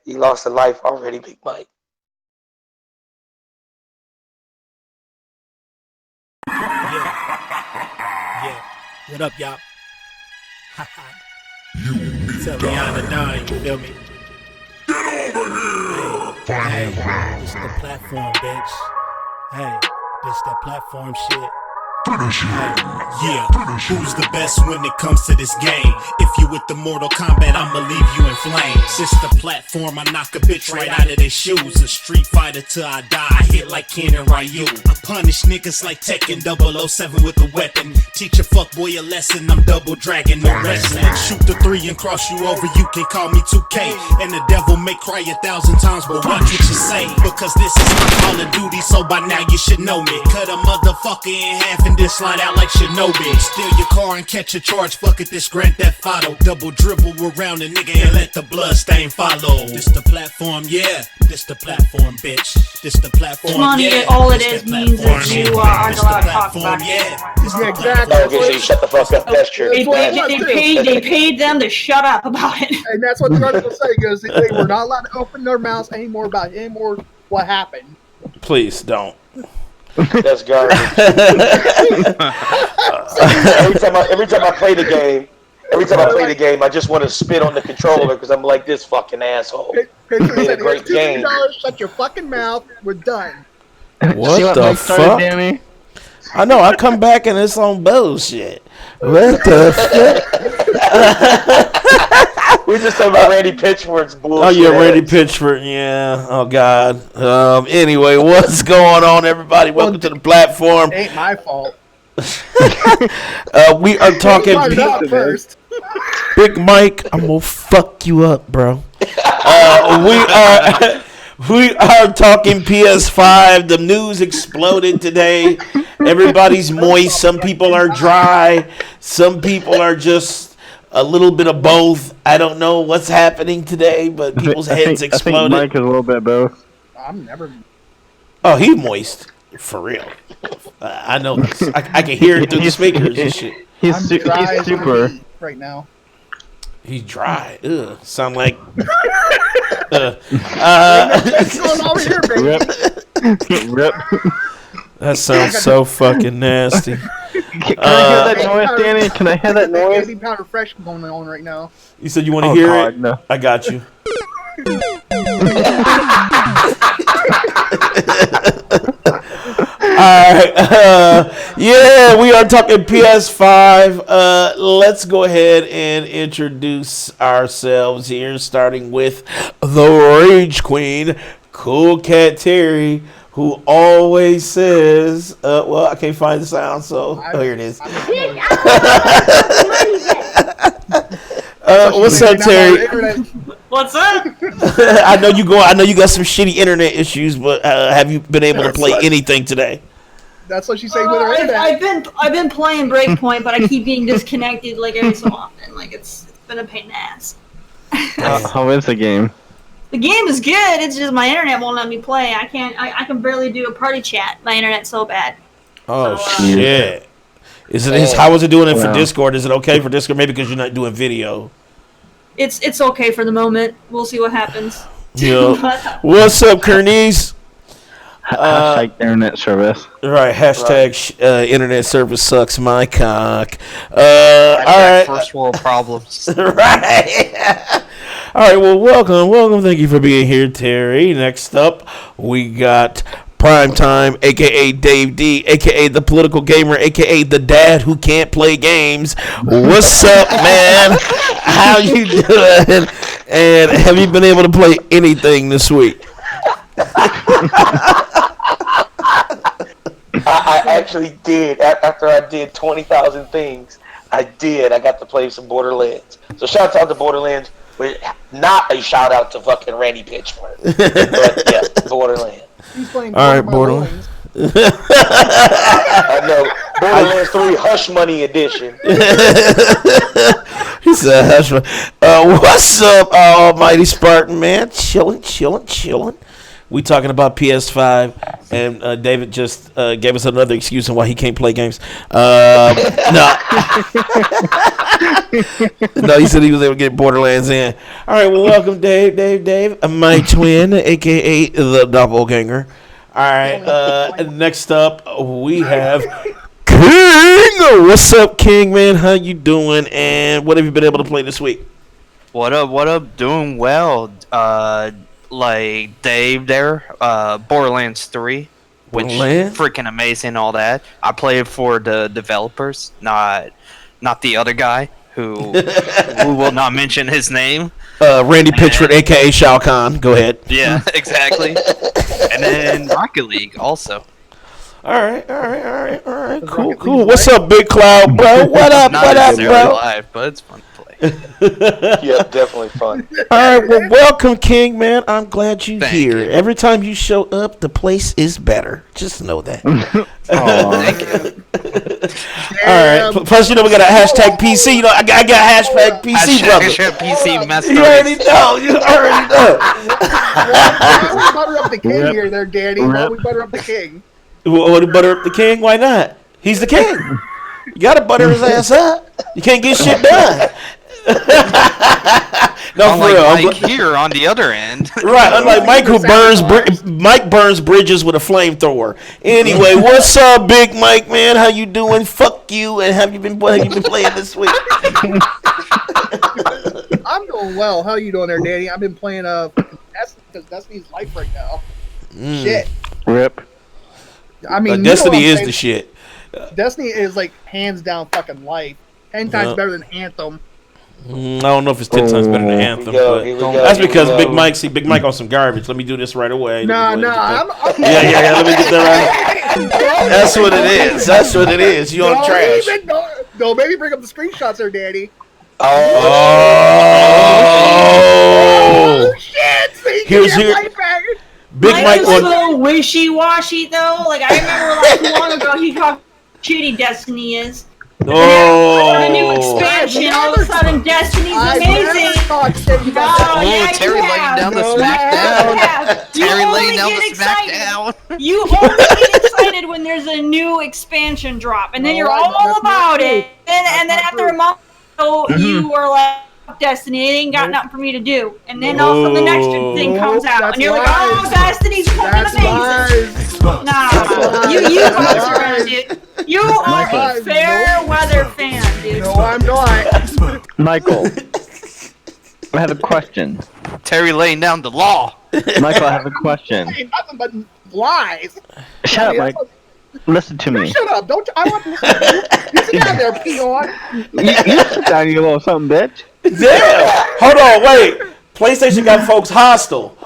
He lost a life already, Big Mike. Yeah. What up, y'all? Tell Rihanna dying, you feel me? Get over here! Hey, this the platform, bitch. Hey, this that platform shit. Yeah, who's the best when it comes to this game? If you with the Mortal Kombat, I'ma leave you in flames. This the platform, I knock a bitch right out of their shoes. A street fighter till I die, I hit like Ken and Ryu. I punish niggas like Tekken 007 with a weapon. Teach a fuckboy a lesson, I'm double dragon, no wrestling. Shoot the 3 and cross you over, you can call me 2K. And the devil may cry 1,000 times, but watch what you say. Because this is my Call of Duty, so by now you should know me. Cut a motherfucker in half and then slide out like Shinobi. Steal your car and catch a charge, fuck it, this Grand Theft Auto. Double dribble around a nigga and let the blood stain follow. This the platform, yeah. This the platform, bitch. This the platform, yeah. All it is means that you aren't allowed to talk about it. Yeah, exactly. Okay, so you shut the fuck up. That's true. They paid them to shut up about it. And that's what the article say, because they were not allowed to open their mouths anymore about what happened. Please don't. That's garbage. every time I play the game, I just want to spit on the controller because I'm like this fucking asshole. It's a great game. Shut your fucking mouth. We're done. What the fuck? Danny? I know. I come back and it's on bullshit. What the fuck? We just talking about Randy Pitchford's bullshit. Oh yeah, Randy Pitchford. Yeah. Oh god. Anyway, what's going on, everybody? Welcome to the platform. It ain't my fault. We are talking. First. Big Mike, I'm gonna fuck you up, bro. We are talking PS5. The news exploded today. Everybody's moist. Some people are dry. Some people are just a little bit of both. I don't know what's happening today, but people's heads exploded. I think Mike is a little bit both. I'm never. Oh, he's moist. For real. I know this. I can hear it through the speakers and shit. He's super. Right now. He's dry. Ugh. Sound like. What's going on here, baby? Rip. That sounds so fucking nasty. Can I hear that noise, Danny? Can I hear that noise? Baby powder fresh going on right now. You said you want to hear God, it? No. I got you. Alright, yeah, we are talking PS5. Let's go ahead and introduce ourselves here, starting with the Rage Queen, Cool Cat Terry, who always says, well, I can't find the sound, so here it is. What's up, Terry? What's up? I know you got some shitty internet issues, but have you been able to play anything today? That's what she said with her internet. I've been playing Breakpoint, but I keep being disconnected like every so often. Like it's been a pain in the ass. How is the game? The game is good. It's just my internet won't let me play. I can barely do a party chat. My internet's so bad. Oh shit! How is it doing it for Discord? Is it okay for Discord? Maybe because you're not doing video. It's okay for the moment. We'll see what happens. Yeah. What's up, Kernice? Hashtag internet service. Right. Hashtag internet service sucks my cock. All right. First world problems. Right. All right. Well, welcome. Thank you for being here, Terry. Next up, we got Primetime, a.k.a. Dave D, a.k.a. the political gamer, a.k.a. the dad who can't play games. What's up, man? How you doing? And have you been able to play anything this week? I actually did. After I did 20,000 things, I got to play some Borderlands. So shout out to Borderlands, but not a shout out to fucking Randy Pitchford. But yeah, Borderlands. He's playing Borderlands. I know. Borderlands 3 Hush Money Edition. He said Hush Money. What's up, almighty Spartan man? Chilling. We talking about PS5, and David just gave us another excuse on why he can't play games. No. No, he said he was able to get Borderlands in. All right, well, welcome, Dave, my twin, a.k.a. the doppelganger. All right, next up, we have King. What's up, King, man? How you doing, and what have you been able to play this week? What up? Doing well. Like Dave there, Borderlands 3, which freaking amazing, all that. I play it for the developers, not the other guy who will not mention his name. Randy Pitchford, a.k.a. Shao Kahn. Go ahead. Yeah, exactly. And then Rocket League also. All right. Cool. What's up, Big Cloud, bro? What up, Not bro? necessarily live, but it's fun to play. Yeah, definitely fun. All right, well, welcome, King, man. I'm glad you're Thank here. you. Every time you show up, the place is better. Just know that. Thank you. All right. Plus, you know, we got a hashtag PC. You know, I got hashtag PC, brother. PC master. You already know. Why we butter up the king here, there, Danny? Why we butter up the king? Want to butter up the king? Why not? He's the king. You got to butter his ass up. You can't get shit done. No, for Unlike real. Mike here on the other end. Right, unlike Mike, who Mike burns bridges with a flamethrower. Anyway, what's up, Big Mike, man? How you doing? Fuck you. And have you been playing this week? I'm doing well. How you doing there, Danny? I've been playing Destiny because Destiny's life right now. Shit. Rip. I mean, Destiny is the shit. Destiny is like hands down fucking life. 10 times better than Anthem. I don't know if it's 10 times better than Anthem, but that's because Big Mike on some garbage. Let me do this right away. No, I'm yeah. Let me get that right. That's what it is. You on trash. No, maybe bring up the screenshots there, Danny. Oh shit! See, Here's Big Mike was so wishy-washy though. Like I remember like long ago he talked how shitty Destiny is. Oh, the new expansion. All of a sudden, Destiny's amazing. Terry laying down the smackdown. Terry laying down the smackdown. You only get excited when there's a new expansion drop, and then you're all about it. And then after a month, you were like, Destiny, it ain't got nothing for me to do. And then also the next thing comes out, and you're like, oh, Destiny's fucking amazing. Nah, you bounce around it. You are a fair weather fan, dude. No, I'm not. Michael, I have a question. Terry laying down the law. Michael, I have a question. Nothing but lies. Shut up, Mike. Listen to me. Shut up. Don't. I want to listen to you. You sit down there, peon. You sit down, you little something, bitch. damn. Hold on, wait. PlayStation got folks hostile.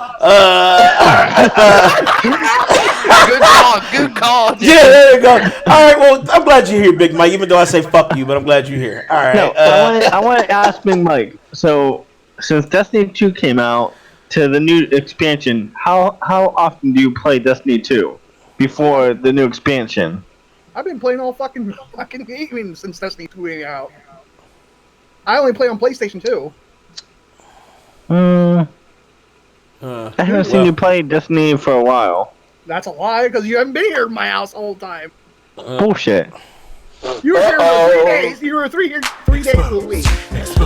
Good call. Dude. Yeah, there you go. All right, well, I'm glad you're here, Big Mike. Even though I say fuck you, but I'm glad you're here. All right. No, I want to ask Big Mike. So, since Destiny 2 came out to the new expansion, how often do you play Destiny 2 before the new expansion? I've been playing all fucking gaming since Destiny 2 came out. I only play on PlayStation 2. I haven't seen you play Destiny for a while. That's a lie, because you haven't been here in my house the whole time. Bullshit. You were here for 3 days. You were 3 days a week.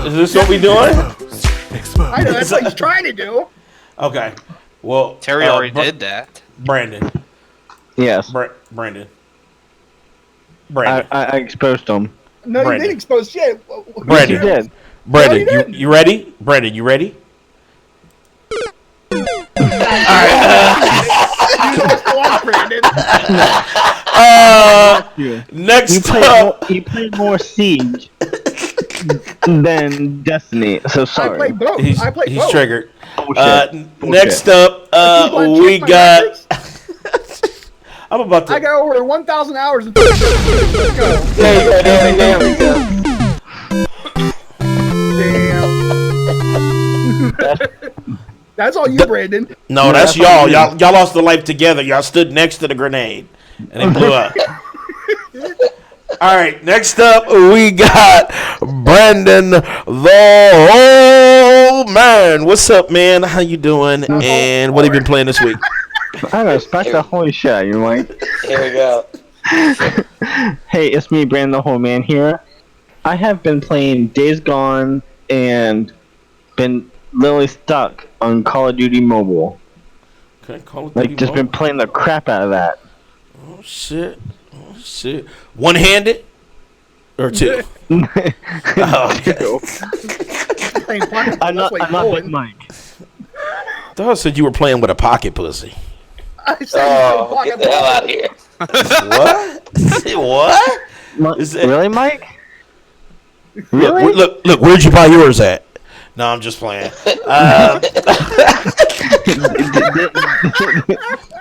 Is this what we doing? I know, that's what he's trying to do. Okay. Well, Terry already did that. Brandon. Yes. Brandon. I exposed him. No, you didn't expose shit. Brandon. You did. Brandon, No, you ready? Brandon, you ready? Next up, You played more Siege than Destiny. So sorry. I play both. he's both. triggered. Bullshit. Next up, we got. I'm about to. I got over 1,000 hours. Let's go. Damn. That's all you, Brandon. No, that's y'all. Y'all lost the life together. Y'all stood next to the grenade, and it blew up. All right, next up we got Brandon the old man. What's up, man? How you doing? And what have you been playing this week? I respect the holy shit, you like. Here we go. Hey, it's me, Brandon the whole man here. I have been playing Days Gone and been literally stuck on Call of Duty Mobile. Okay, Call of Duty Like, just Mobile. been playing the crap out of that. Oh shit! One-handed or two? Oh, okay. I'm not Big Mike. I thought I said you were playing with a pocket pussy. I said Get the hell out of here. What? What? Is it, really, Mike? Really? Look, where'd you buy yours at? No, I'm just playing.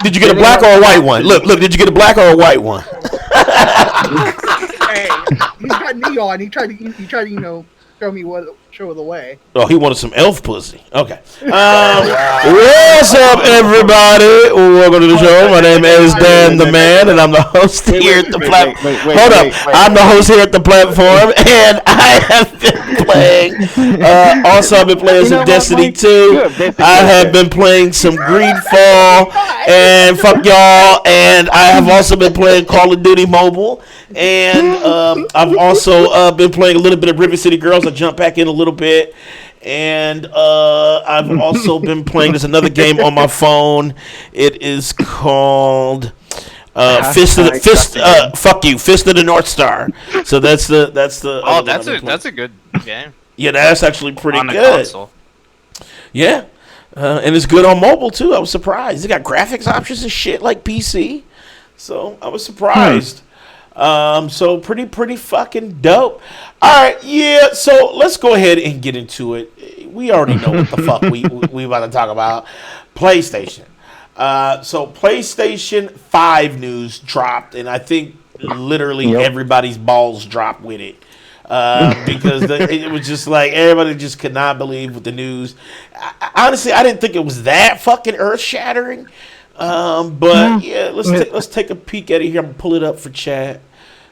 Did you get a black or a white one? Look, did you get a black or a white one? Hey, he's got neon. He tried to, show the way. Oh, he wanted some elf pussy. Okay. What's up, everybody? Welcome to the show. My name is Dan the Man, and I'm the host here at the platform. Hold up. I'm the host here at the platform, and I have been playing. Also, I've been playing some Destiny 2. I have been playing some Greedfall, and fuck y'all. And I have also been playing Call of Duty Mobile. And I've also been playing a little bit of River City Girls. I jumped back in a little bit. And I've also been playing, there's another game on my phone. It is called Fist of the North Star. So that's the Oh, that's a good game. Yeah, that's actually pretty on the good. console. Yeah. And it's good on mobile too. I was surprised. It got graphics options and shit like PC. So I was surprised. So pretty fucking dope. All right, yeah. So let's go ahead and get into it. We already know what the fuck we about to talk about. PlayStation. So PlayStation 5 news dropped, and I think literally everybody's balls dropped with it. Because it was just like everybody just could not believe with the news. Honestly, I didn't think it was that fucking earth shattering. But yeah, let's take a peek at it here. I'm gonna pull it up for chat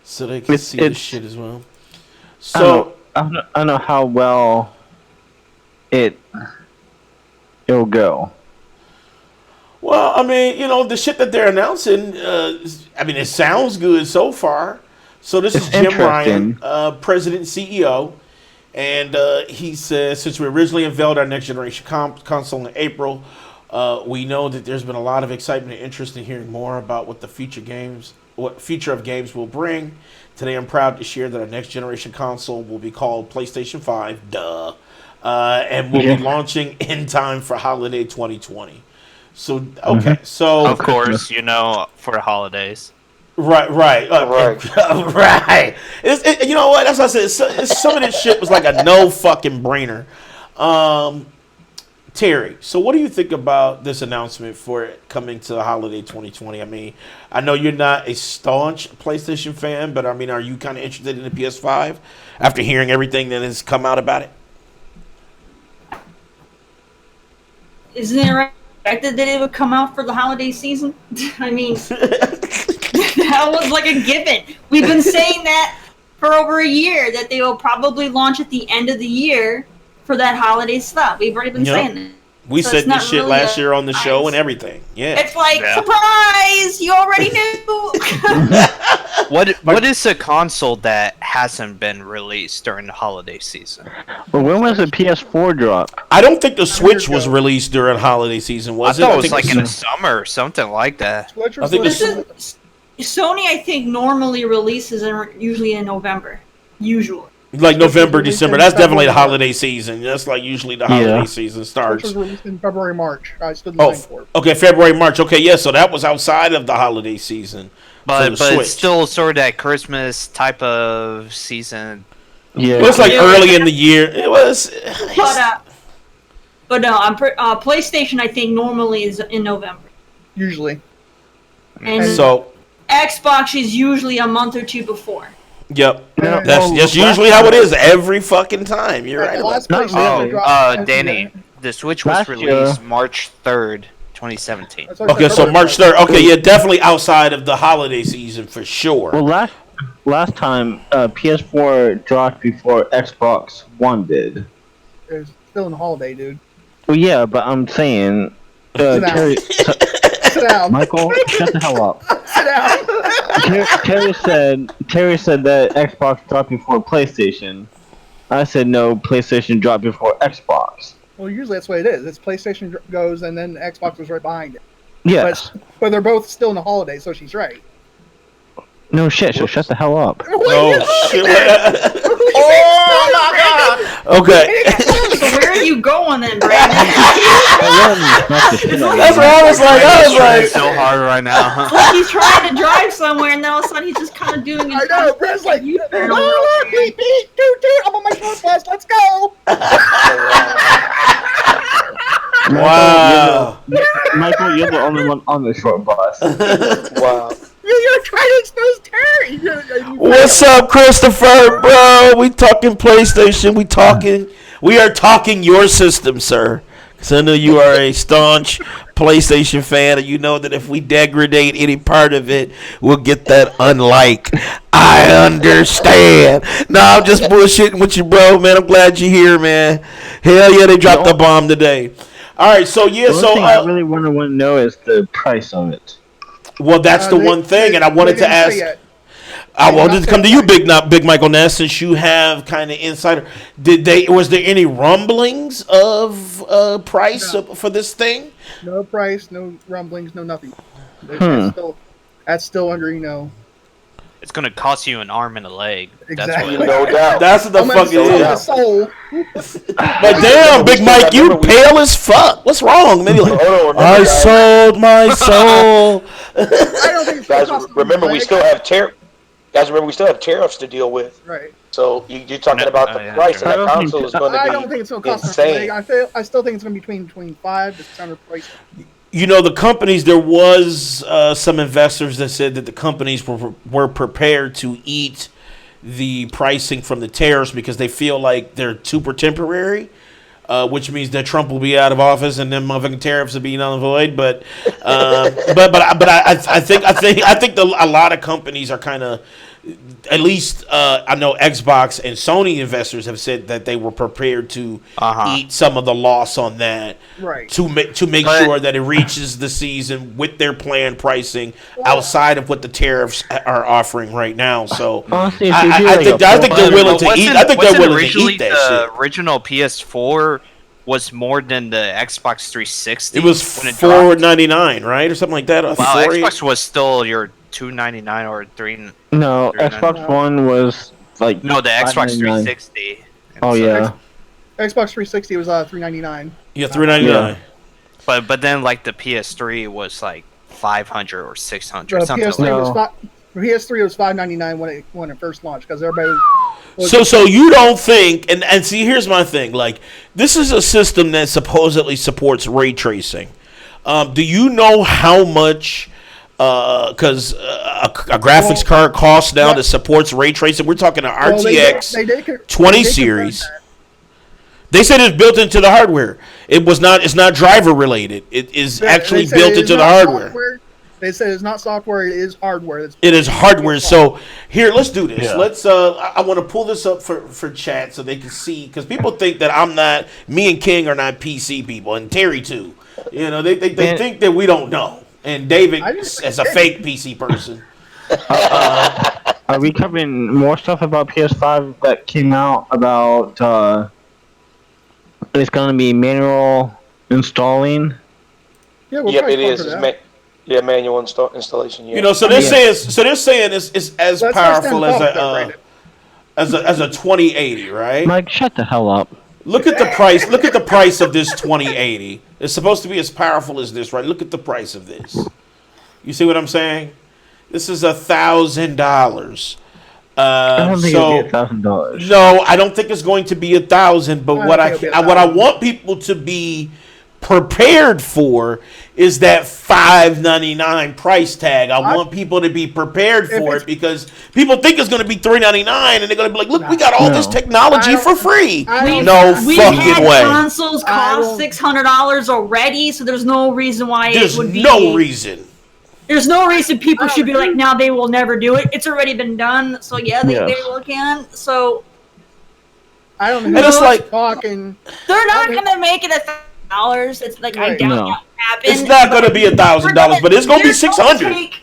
so they can see this shit as well. So I don't know how well it'll go. Well, I mean, the shit that they're announcing. I mean, it sounds good so far. So this is Jim Ryan, President and CEO, and he says, since we originally unveiled our next generation console in April. We know that there's been a lot of excitement and interest in hearing more about what the future of games will bring. Today, I'm proud to share that our next generation console will be called PlayStation 5. And will be launching in time for holiday 2020. So, okay, so of course, for the holidays. Right. Right. You know what? That's what I said. Some of this shit was like a no fucking brainer. Terry, so what do you think about this announcement for it coming to the holiday 2020? I mean, I know you're not a staunch PlayStation fan, but I mean, are you kind of interested in the PS5 after hearing everything that has come out about it? Isn't it right that it would come out for the holiday season? I mean, that was like a given. We've been saying that for over a year, that they will probably launch at the end of the year for that holiday stuff. We've already been saying that. We said this shit last year on the show and everything. Yeah. It's like, surprise! You already knew! What is a console that hasn't been released during the holiday season? Well, when was the PS4 drop? I don't think the Switch was released during holiday season, was it? I thought it was like in the summer or something like that. I think Sony, I think, normally releases usually in November. Usually. Like November, December. That's definitely the holiday season. That's like usually the holiday season starts. Which was released in February, March. I stood in line for it. Okay, February, March. Okay, yeah, so that was outside of the holiday season. But it's still sort of that Christmas type of season. Yeah. Well, it's like early in the year. It was. But no, PlayStation, I think, normally is in November. Usually. And so Xbox is usually a month or two before. Yep, that's usually how it is every fucking time. You're right. Danny, the Switch was released March 3rd, 2017. Okay, so March 3rd. Okay, yeah, definitely outside of the holiday season for sure. Well, last time PS4 dropped before Xbox One did. It's still in the holiday, dude. Well, yeah, but I'm saying, Terry, Sit down. Michael, shut the hell up. Sit down. Terry said that Xbox dropped before PlayStation. I said no, PlayStation dropped before Xbox. Well, usually that's what it is. It's PlayStation goes, and then Xbox was right behind it. Yes. But they're both still in the holiday, so she's right. No shit, so shut the hell up. Oh shit! Oh my god! Okay. So where are you going then, Brandon? That's what I was like. I was like, so hard right now. It's like he's trying to drive somewhere, and then all of a sudden he's just kind of doing his. I know. Brad's like, you beep, beep, toot, toot. I'm on my short bus. Let's go. wow. Michael, you're the only one on the short bus. Wow. You're trying to expose Terry. What's up, Christopher, bro? We talking PlayStation. We are talking your system, sir. Because I know you are a staunch PlayStation fan, and you know that if we degrade any part of it, we'll get that unlike. I understand. No, I'm just bullshitting with you, bro, man. I'm glad you're here, man. Hell yeah, they dropped the bomb today. All right, so yeah, One thing I really want to know is the price of it. Well, that's the one thing, and I wanted to ask. I wanted to come to you, Big Michael Ness, since you have kind of insider. Was there any rumblings of price for this thing? No price, no rumblings, no nothing. That's still under, It's gonna cost you an arm and a leg. Exactly. That's No doubt. That's what the fuck it is. is. But damn, Big Mike, you pale as fuck. What's wrong? Maybe like, I sold my soul. I don't think it's Guys, remember we still have tariffs to deal with. Right. So you're talking about the price of that console is going to be I don't think it's going to cost insane. I still think it's going to be between $5 to $600 price. You know, the companies, there was some investors that said that the companies were prepared to eat the pricing from the tariffs because they feel like they're super temporary, which means that Trump will be out of office and then motherfucking tariffs will be null and void. But I think a lot of companies are kind of, at least I know Xbox and Sony investors have said that they were prepared to eat some of the loss on that, right? To make sure that it reaches the season with their planned pricing outside of what the tariffs are offering right now. So honestly, I think they're willing to eat. I think they're willing to eat that shit. The original PS4 was more than the Xbox 360. It was $499, right, or something like that. Wow, Xbox was still your $299 or $3. No, Xbox One was like the Xbox 360. Oh yeah, Xbox 360 was $399. Yeah, $399. Yeah. But then like the PS3 was like $500 or $600. PS3 was $599 when it first launched because everybody. So you don't think and see, here's my thing. Like, this is a system that supposedly supports ray tracing. Do you know how much? Because a graphics card costs now that supports ray tracing. We're talking an RTX 20 series. They said it's built into the hardware. It's not driver related. It is actually built into the hardware. Software. They said it's not software. It is hardware. It is hardware. So here, let's do this. Yeah. Let's. I want to pull this up for chat so they can see, because people think that me and King are not PC people, and Terry too. You know, they think that we don't know. And David is a fake PC person. Are we covering more stuff about PS5 that came out about it's going to be manual installing? Yeah, it is. Manual installation. Yeah. You know, so they're saying it's as powerful as a 2080, right? Mike, shut the hell up. Look at the price. Look at the price of this 2080. It's supposed to be as powerful as this, right? Look at the price of this. You see what I'm saying? This is $1,000. I don't think it'll be $1,000. No, I don't think it's going to be $1,000. But what I want people to be prepared for is that $599 price tag. I want people to be prepared for it, because people think it's going to be $399 and they're going to be like, look, we got all this technology for free. No fucking way. Consoles cost $600 already, so there's no reason why there's it would be. There's no reason People should be like, now they will never do it. It's already been done, so yeah, they will can. So I don't know. It's like talking. They're not going to make it $1,000. It's like I doubt that happen. It's not going to be $1,000, but it's going to be $600.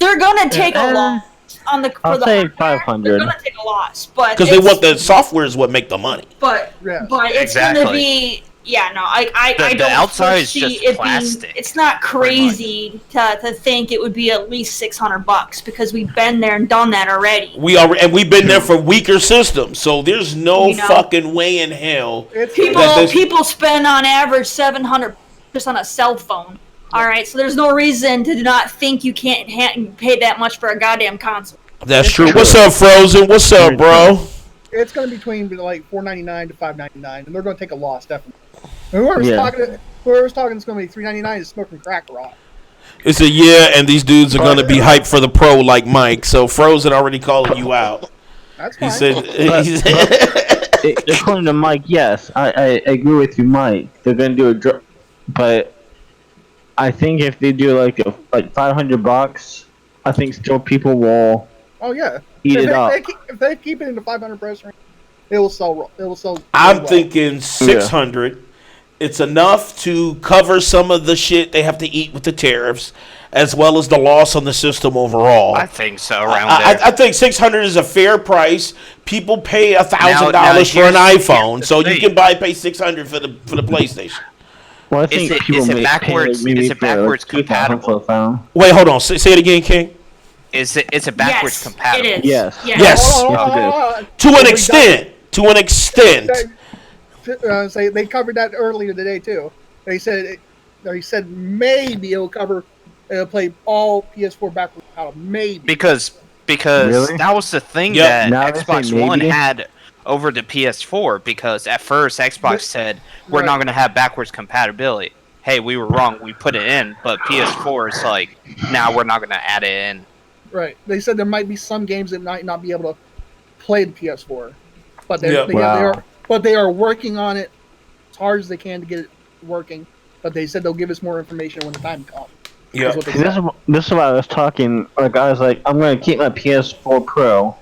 they're gonna take a loss on the. I'll say 500. They're gonna take a loss, but because they want the software is what make the money. But it's gonna be. Yeah, no, I don't. The outside is foresee just plastic. It's not crazy to think it would be at least $600 because we've been there and done that already. We've been there for weaker systems, so there's no fucking way in hell. People spend on average $700 just on a cell phone. All right, so there's no reason to not think you can't pay that much for a goddamn console. That's true. What's up, Frozen? What's up, bro? It's going to be between like $4.99 to $5.99, and they're going to take a loss definitely. Whoever's talking, it's going to be $3.99 is smoking crack rock. It's and these dudes are going to be hyped for the pro like Mike. So Frozen already calling you out. That's fine. He said according to Mike, yes, I agree with you, Mike. They're going to do but I think if they do like $500, I think still people will. Oh yeah. Eat it up. If they keep it in the 500 price range, it will sell. I'm thinking 600. Yeah. It's enough to cover some of the shit they have to eat with the tariffs, as well as the loss on the system overall. I think so. Around there, I think 600 is a fair price. People pay $1,000 for an iPhone, so you can pay 600 for the PlayStation. Well, I think is it backwards compatible? Wait, hold on. Say it again, King. Is it backwards compatible? It is. Yes. To an extent. They covered that earlier today too. They said maybe it'll play all PS4 backwards compatible. Maybe because really? That was the thing that Xbox One had over the PS4. Because at first Xbox said we're not going to have backwards compatibility. Hey, we were wrong. We put it in, but PS4 is like, now we're not going to add it in. Right. They said there might be some games that might not be able to play the PS4, but they are working on it as hard as they can to get it working. But they said they'll give us more information when the time comes. Yeah. This is why I was talking. Like I was like, I'm going to keep my PS4 Pro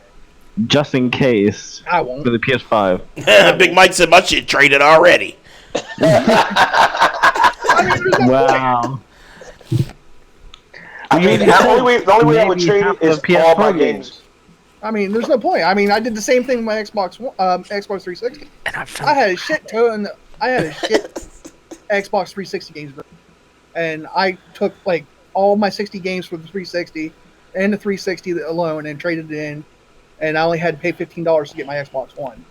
just in case. I won't. For the PS5. Big Mike said my shit traded already. Wow. I mean, the only way I would trade it is all my games. I mean, there's no point. I mean, I did the same thing with my Xbox 360. I had a shit Xbox 360 games, and I took like all my 60 games for the 360 and the 360 alone and traded it in, and I only had to pay $15 to get my Xbox One.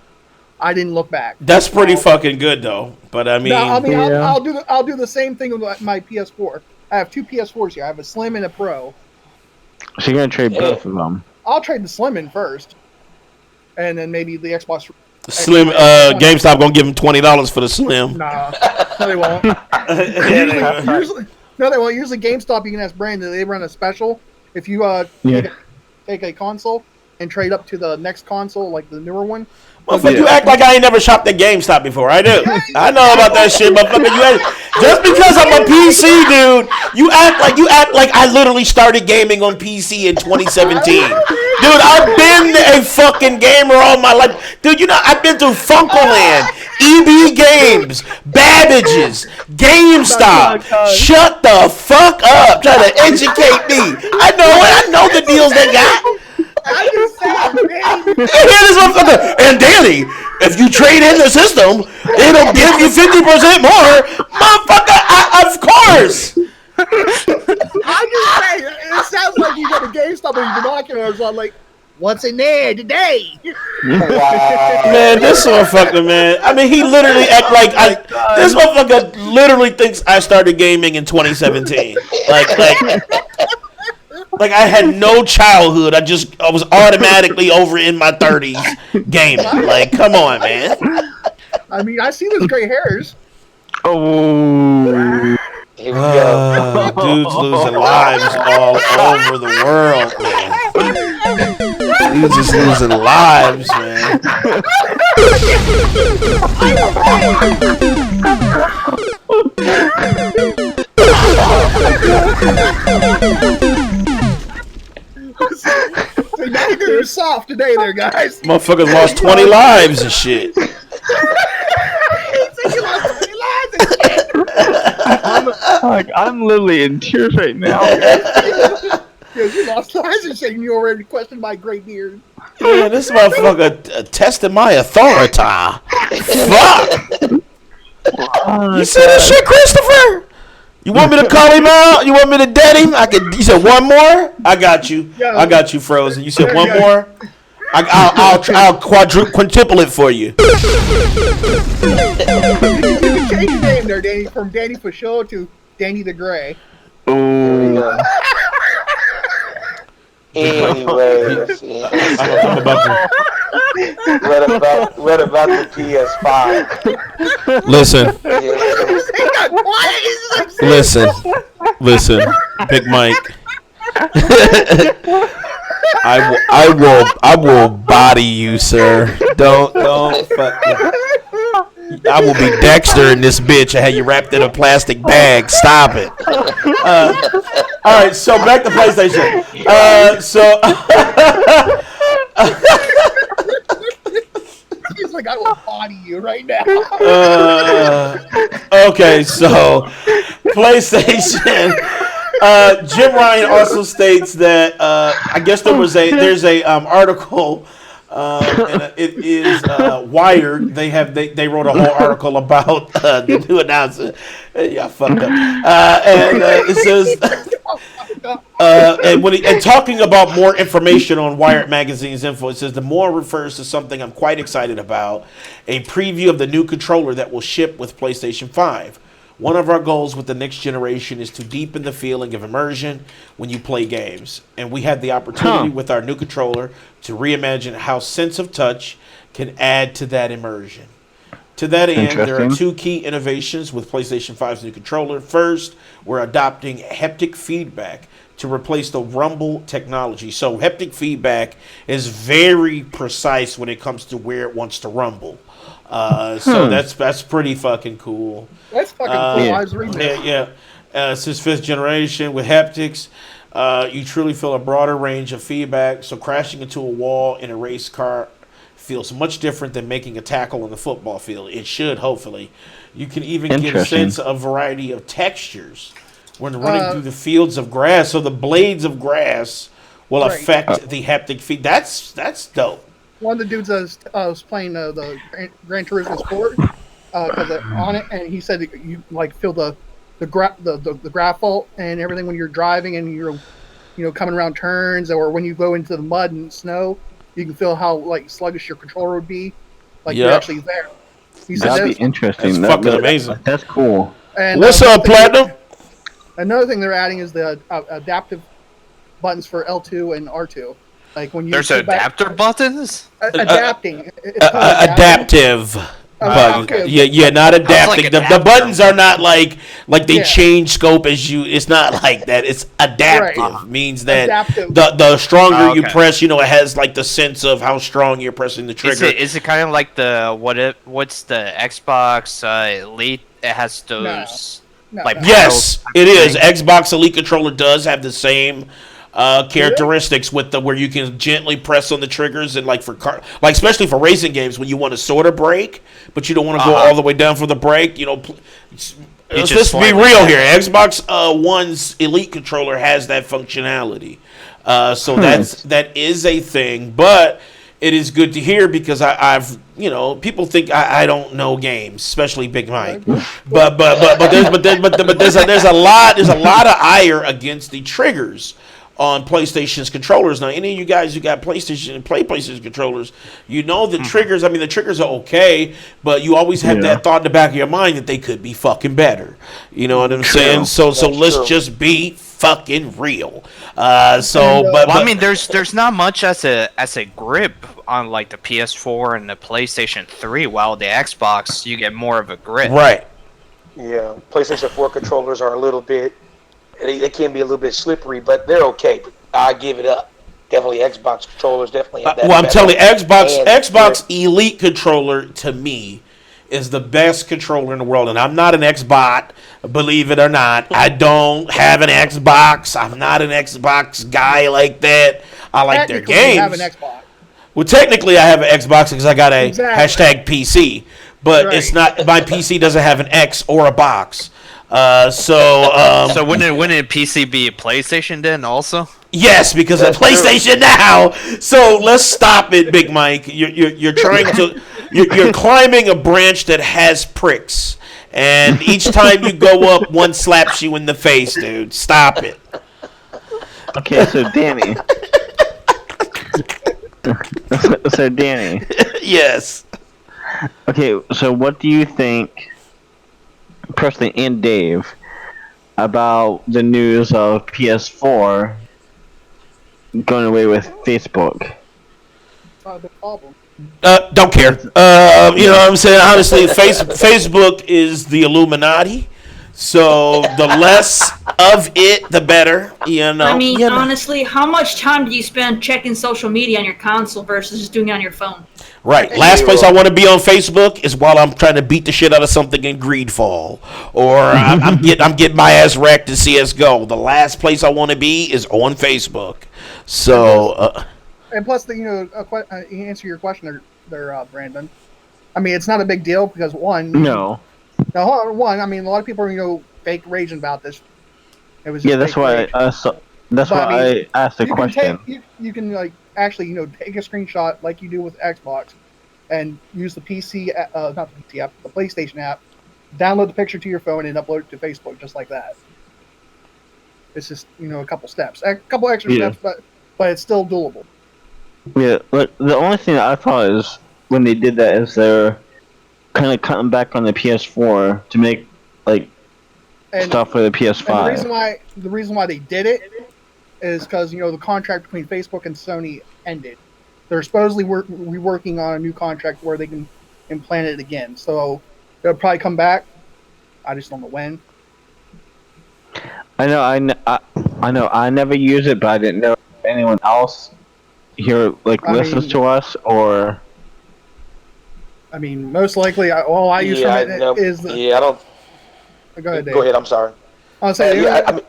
I didn't look back. That's pretty fucking good, though. But I mean, I'll do the same thing with my PS4. I have two PS4s here. I have a Slim and a Pro. So you're gonna trade both of them? I'll trade the Slim in first, and then maybe the Xbox. Slim. GameStop gonna give him $20 for the Slim. Nah, no, they won't. No, they won't. Usually, GameStop, you can ask Brandon. They run a special. If you take a console and trade up to the next console, like the newer one. Motherfucker, you act like I ain't never shopped at GameStop before. I do. I know about that shit, motherfucker. Just because I'm a PC dude, you act like I literally started gaming on PC in 2017. Dude, I've been a fucking gamer all my life. Dude, I've been through Funkoland, EB Games, Babbage's, GameStop. Shut the fuck up. Trying to educate me. I know the deals they got. And Danny, if you trade in the system, it'll give you 50% more. Motherfucker, of course. I'm just saying, it sounds like you got a GameStop with your binoculars on, like, what's in there today? Wow. Man, this motherfucker, man. I mean, he literally act like this motherfucker literally thinks I started gaming in 2017. Like I had no childhood. I was automatically over in my 30s gaming. Like, come on, man. I mean, I see those gray hairs. Oh. Here we go. Dudes losing lives all over the world, man. Dudes just losing lives, man. You're soft today there, guys. Motherfuckers lost 20 lives and shit. I'm literally in tears right now. Because you lost license and you already questioned my great beard. Yeah, this motherfucker tested my authority. Fuck! You see this shit, Christopher? You want me to call him out? You want me to dead him? You said one more? I got you. I got you, Frozen. You said one more? I'll quintuple it for you. You can change your name there, Danny, from Danny for Show to Danny the Gray. Ooh. Anyways, I'm about to... what about the PS5? Listen, Big Mike. I will body you, sir. Don't fuck. I will be Dexter in this bitch. I had you wrapped in a plastic bag. Stop it. All right, so back to PlayStation. He's like, I will body you right now. Okay, so PlayStation. Jim Ryan also states that I guess there's a article. And it is Wired. They wrote a whole article about the new announcement. Yeah, fucked up. And it says, and talking about more information on Wired Magazine's info, it says the more refers to something I'm quite excited about, a preview of the new controller that will ship with PlayStation 5. One of our goals with the next generation is to deepen the feeling of immersion when you play games. And we had the opportunity with our new controller to reimagine how sense of touch can add to that immersion. To that end, there are two key innovations with PlayStation 5's new controller. First, we're adopting haptic feedback to replace the rumble technology. So haptic feedback is very precise when it comes to where it wants to rumble. So that's pretty fucking cool. That's fucking cool. I was reading that. Yeah. Since 5th generation with haptics, you truly feel a broader range of feedback. So crashing into a wall in a race car feels much different than making a tackle on the football field. It should, hopefully. You can even get a sense of variety of textures when running through the fields of grass. So the blades of grass will affect the haptic feed. That's dope. One of the dudes was playing the Gran Turismo Sport on it, and he said that you like feel the graphite and everything when you're driving and you're coming around turns, or when you go into the mud and snow, you can feel how like sluggish your controller would be, like you're actually there. That'd be interesting. That's fucking amazing. That's cool. And what's up, Platinum? Another thing they're adding is the adaptive buttons for L2 and R2. Like when you there's adapter buttons? Adapting. Adaptive buttons. Okay. Yeah, not adapting. Like the buttons are not like they change scope as you. It's not like that. It's adaptive. Right. Means that Adaptive. the stronger you press, it has like the sense of how strong you're pressing the trigger. Is it kind of like what's the Xbox Elite? It has those Yes, it is. Xbox Elite controller does have the same characteristics with where you can gently press on the triggers, and especially for racing games when you want to sort of brake, but you don't want to go all the way down for the brake. Let's be real here. Xbox One's Elite controller has that functionality, so that is a thing. But it is good to hear because I've people think I don't know games, especially Big Mike, but there's a lot of ire against the triggers on PlayStation's controllers. Now, any of you guys who got PlayStation and play PlayStation controllers, the triggers, the triggers are okay, but you always have that thought in the back of your mind that they could be fucking better. You know what I'm saying? So let's just be fucking real. There's not much as a grip on like the PS4 and the PlayStation 3, while the Xbox, you get more of a grip. Right. Yeah, PlayStation 4 controllers are a little bit, they can be a little bit slippery, but they're okay. I give it up. Definitely Xbox controllers definitely have that. Well, I'm telling you, Xbox Elite controller to me is the best controller in the world, and I'm not an Xbot, believe it or not. I don't have an Xbox. I'm not an Xbox guy like that. I like their games. You have an Xbox. Well, technically, I have an Xbox because I got a #PC, but it's not. My PC doesn't have an X or a box. So wouldn't a PC be a PlayStation then also? Yes, because of PlayStation Now. So let's stop it, Big Mike. You're trying to you're climbing a branch that has pricks, and each time you go up, one slaps you in the face, dude. Stop it. Okay, so Danny. So Danny. Yes. Okay, so what do you think, personally, and Dave, about the news of PS4 going away with Facebook? It's not a big problem. Don't care. You know what I'm saying? Honestly, Facebook is the Illuminati. So the less of it, the better. You know. I mean, honestly, how much time do you spend checking social media on your console versus just doing it on your phone? Right. Last place I want to be on Facebook is while I'm trying to beat the shit out of something in Greedfall, or I'm getting my ass wrecked in CS:GO. The last place I want to be is on Facebook. So. And plus, you answer your question there, Brandon. I mean, it's not a big deal because one. No. One. I mean, a lot of people are fake raging about this. It was that's why. I asked the question. You can actually take a screenshot like you do with Xbox, and use the PC not the PC app, the PlayStation app. Download the picture to your phone and upload it to Facebook just like that. It's just a couple steps, a couple extra steps, but it's still doable. Yeah, but the only thing that I thought is when they did that is they're kind of cutting back on the PS4 to make stuff for the PS5. And the reason why they did it is because the contract between Facebook and Sony ended. They're supposedly working on a new contract where they can implant it again. So they'll probably come back. I just don't know when. I know. I never use it, but I didn't know if anyone else here listens to us or. I mean, most likely, all I use from it is the. I don't. Go ahead, Dave. Go ahead. I'm sorry. I'll say. I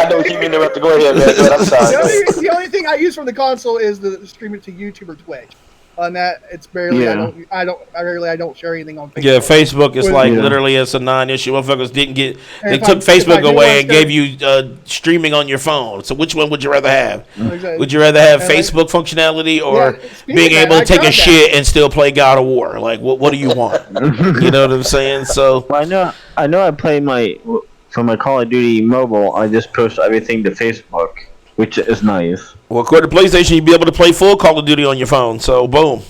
know you interrupted. Go ahead, man. Go ahead. I'm sorry. The only thing I use from the console is the stream it to YouTube or Twitch. On that, it's barely. Yeah. I don't share anything on Facebook. Yeah, Facebook is literally it's a non-issue. Motherfuckers didn't get. They took Facebook away and gave you streaming on your phone. So which one would you rather have? Exactly. Would you rather have Facebook functionality or being able to take a shit and still play God of War? Like what do you want? You know what I'm saying? So well, I know. I play for my Call of Duty mobile. I just post everything to Facebook, which is nice. Well, according to PlayStation, you'd be able to play full Call of Duty on your phone. So, boom.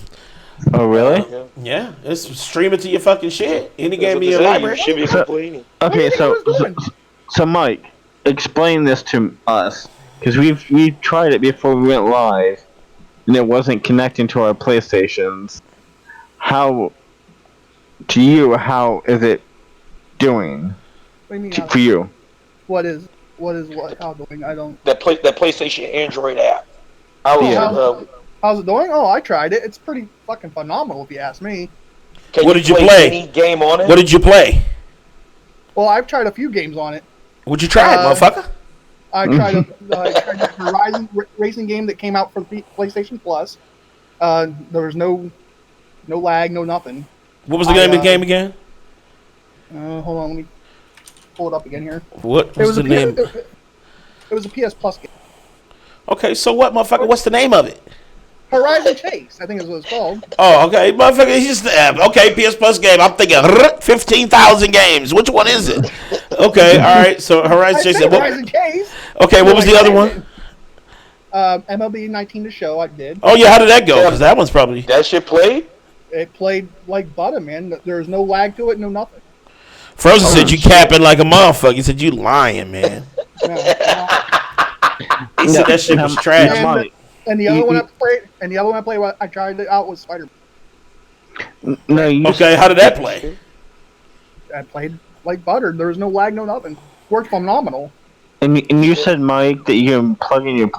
Oh, really? Yeah, it's stream it to your fucking shit. Any game in your library. Should be complete. Okay, so Mike, explain this to us because we tried it before we went live, and it wasn't connecting to our PlayStations. How is it doing? What do you mean, for you? What is how doing? I don't. That PlayStation Android app. How's it doing? Oh, I tried it. It's pretty fucking phenomenal if you ask me. What did you play? Any game on it? What did you play? Well, I've tried a few games on it. What'd you try, motherfucker? I tried a Horizon racing game that came out for PlayStation Plus. There was no lag, no nothing. What was the name of the game again? Hold on, let me pull it up again here. What was the name? It was a PS Plus game. Okay, so what, motherfucker? What's the name of it? Horizon Chase, I think is what it's called. Oh, okay, motherfucker. He's just okay. PS Plus game. I'm thinking 15,000 games. Which one is it? Okay, all right. So Horizon Chase. Horizon Chase. Okay, what was the other one? MLB 19 to show. I did. Oh yeah, how did that go? Because that one's probably that shit played. It played like butter, man. There's no lag to it, no nothing. Frozen said you capping like a motherfucker. He said you lying, man. He said that shit was trash. And the other one I played, I tried it out was Spider-Man. Okay, how did that play? I played like butter. There was no lag, no nothing. Worked phenomenal. And you said, Mike, that you can plug in your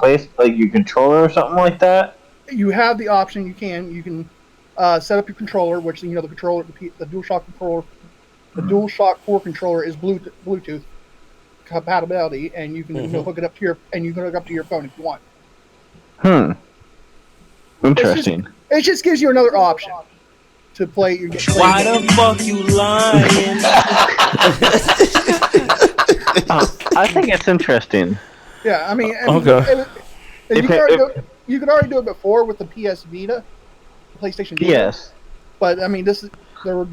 your controller or something like that. You have the option. You can set up your controller, which the controller, the DualShock controller, the DualShock 4 controller is Bluetooth compatibility, and you can hook it up to your phone if you want. Interesting. It just gives you another option to play your game. Why the fuck you lying? I think it's interesting. Yeah, I mean, You could already do it before with the PS Vita, PlayStation Vita. Yes. But I mean, they're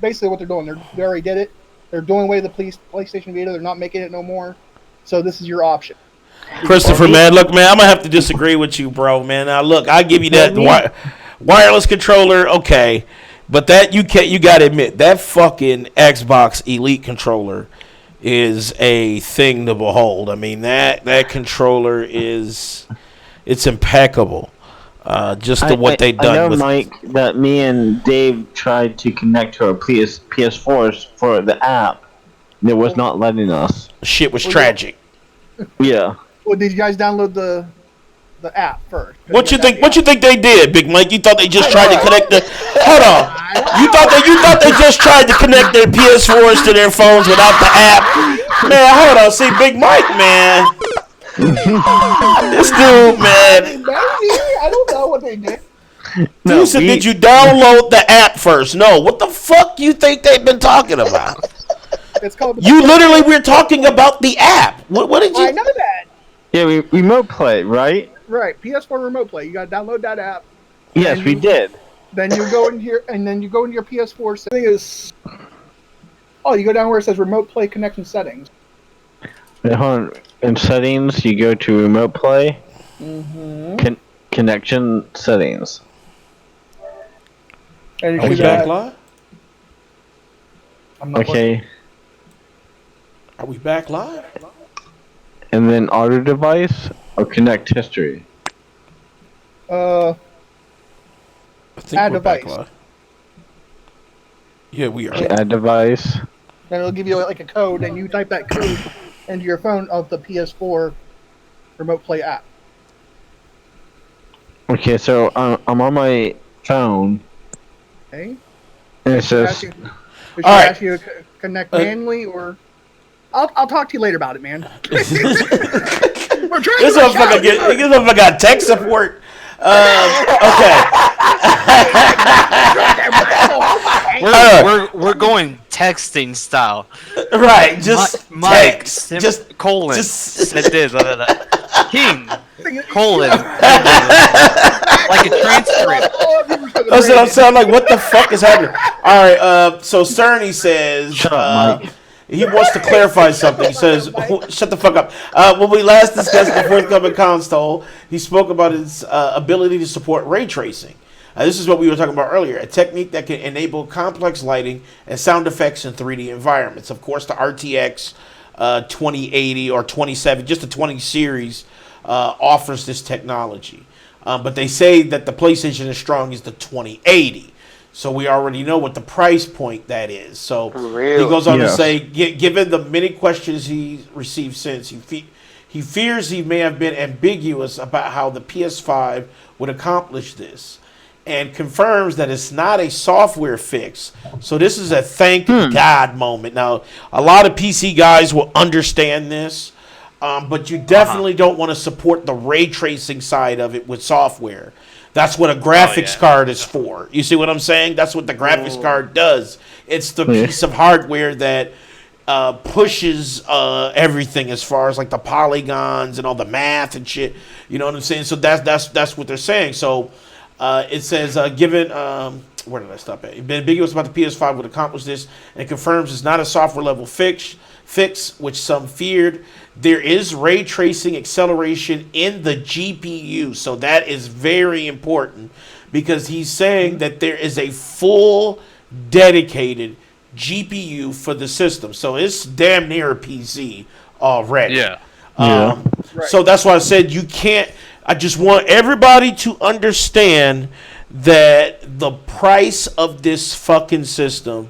basically what they're doing. They already did it. They're doing away with the PlayStation Vita. They're not making it no more. So this is your option. Christopher, man, look, man, I'm gonna have to disagree with you, bro, man. Now, look, I give you that wireless controller, okay, but that you got to admit that fucking Xbox Elite controller is a thing to behold. I mean, that controller it's impeccable. Just what they've done. I know, with Mike, that me and Dave tried to connect to our PS4s for the app. And it was not letting us. Shit was tragic. Yeah. Well, did you guys download the app first? What you think they did, Big Mike? You thought they just tried to connect the? Hold on. You thought they just tried to connect their PS4s to their phones without the app? Man, hold on. See, Big Mike, man. This dude, man. I don't know what they did. Dude said, did you download the app first? No. What the fuck you think they've been talking about? It's called. You literally were talking about the app. What did you? I know that. Yeah, we remote play, right? Right, PS4 remote play. You got to download that app. Yes, we did. Then you go in here, and then you go into your PS4 settings. Oh, you go down where it says remote play connection settings. In settings, you go to remote play. Connection settings. And Are we back live? Okay. Are we back live? And then auto device or connect history. I think Add we're back device. live. Yeah, we are. Add device. Then it'll give you like a code, and you type that code into your phone of the PS4 remote play app. Okay, so I'm on my phone. Okay. And it says. Should I ask you to connect manually, or I'll talk to you later about it, man. This motherfucker got tech support. Okay. We're going texting style. Right, just Mike, text. just colon. Said this. King. Colon. Like a transcript. That's what I'm saying. Like, what the fuck is happening? All right. So Cerny says. Shut up, Mike. He wants to clarify something. He says, shut the fuck up. When we last discussed the forthcoming console, he spoke about its ability to support ray tracing. This is what we were talking about earlier, a technique that can enable complex lighting and sound effects in 3D environments. Of course, the RTX 2080 or 27, just the 20 series, offers this technology. But they say that the PlayStation is strong is the 2080. So we already know what the price point that is. So he goes on to say, given the many questions he's received since, he fears he may have been ambiguous about how the PS5 would accomplish this, and confirms that it's not a software fix. So this is a thank God moment. Now, a lot of PC guys will understand this, but you definitely don't want to support the ray tracing side of it with software. That's what a graphics card is for. You see what I'm saying? That's what the graphics card does. It's the piece of hardware that pushes everything as far as like the polygons and all the math and shit. You know what I'm saying? So that's what they're saying. So it says, given where did I stop at? Been ambiguous about the PS5 would accomplish this, and confirms it's not a software level fix, which some feared. There is ray tracing acceleration in the GPU, so that is very important, because he's saying that there is a full dedicated GPU for the system. So it's damn near a PC already. Yeah. So that's why I said you can't. I just want everybody to understand that the price of this fucking system,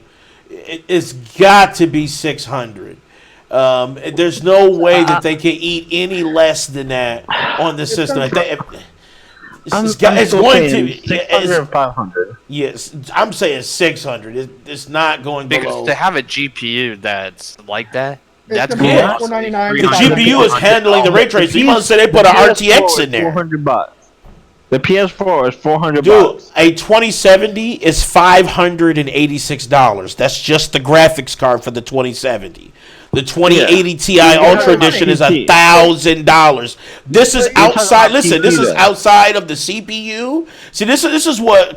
it's got to be $600. There's no way that they can eat any less than that on the system. It's going to be 600 or 500. Yes, I'm saying 600. It's not going Because below. to have a GPU that's like that, that's gonna be Yeah. $499. The GPU is handling the ray tracing. You must say they put an RTX in there. $400. The PS4 is $400. Dude, a 2070 is $586. That's just the graphics card for the 2070. The 2080 Ti Yeah, Ultra Edition is $1,000. This is outside. Listen, this is outside of the CPU. See, this is why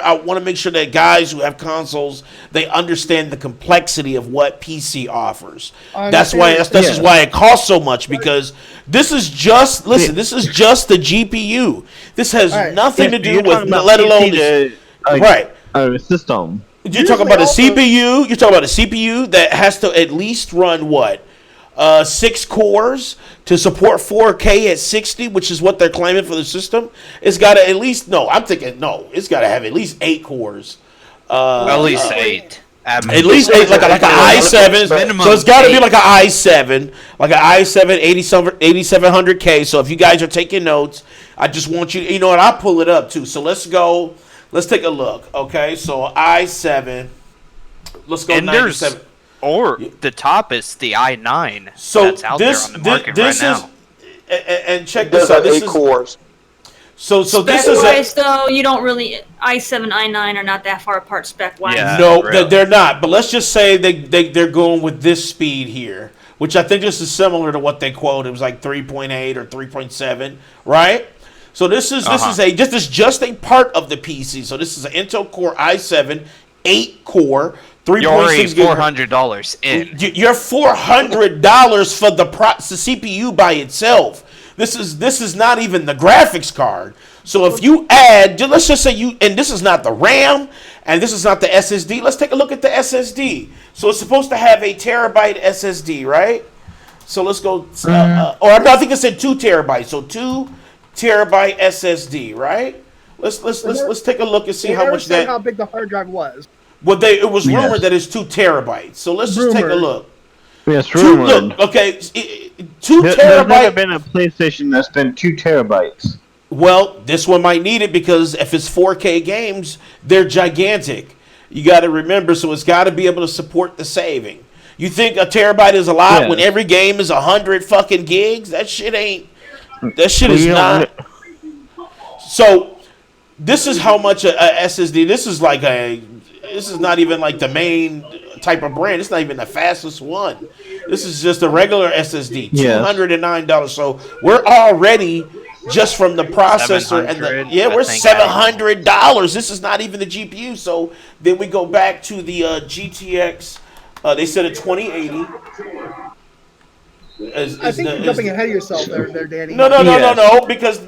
I want to make sure that guys who have consoles, they understand the complexity of what PC offers. This is why it costs so much, because this is just this is just the GPU. This has nothing to do with, let alone the system. You're talking about a CPU. You're talking about a CPU that has to at least run 6 cores to support 4K at 60, which is what they're claiming for the system. It's got to at least it's got to have at least 8 cores. At least 8. At least 8, like an i7. So it's got to be like an i7, 8700K. So if you guys are taking notes, I just want you. You know what? I'll pull it up too. So let's go. Let's take a look. Okay, so i7. Let's go 97. Or the top is the i9. So that's out there on the market right now. And check this out. This is 8 cores. So this is though you don't really i7 i9 are not that far apart spec wise. Yeah, no, really. They're not. But let's just say they're going with this speed here, which I think this is similar to what they quoted. It was like 3.8 or 3.7, right? So this is just a part of the PC. So this is an Intel Core i7, 8-core, 3.6 You're already $400 in. You're $400 for the CPU by itself. This is not even the graphics card. So if you add, let's just say and this is not the RAM, and this is not the SSD. Let's take a look at the SSD. So it's supposed to have a terabyte SSD, right? So let's go, I think it said 2 terabytes. So 2 terabyte SSD, right? Let's take a look and see how much that. How big the hard drive was. Well, it was rumored that it's 2 terabytes. So let's just take a look. Yes, rumored. Okay, 2 terabytes. There's never been a PlayStation that's been 2 terabytes. Well, this one might need it because if it's 4K games, they're gigantic. You got to remember, so it's got to be able to support the saving. You think a terabyte is a lot when every game is 100 fucking gigs? That shit is not. So this is how much a SSD. This is not even like the main type of brand. It's not even the fastest one. This is just a regular SSD, $209. So we're already just from the processor and we're $700. This is not even the GPU. So then we go back to the GTX. They said a 2080. I think you're jumping ahead of yourself there, Danny. No, because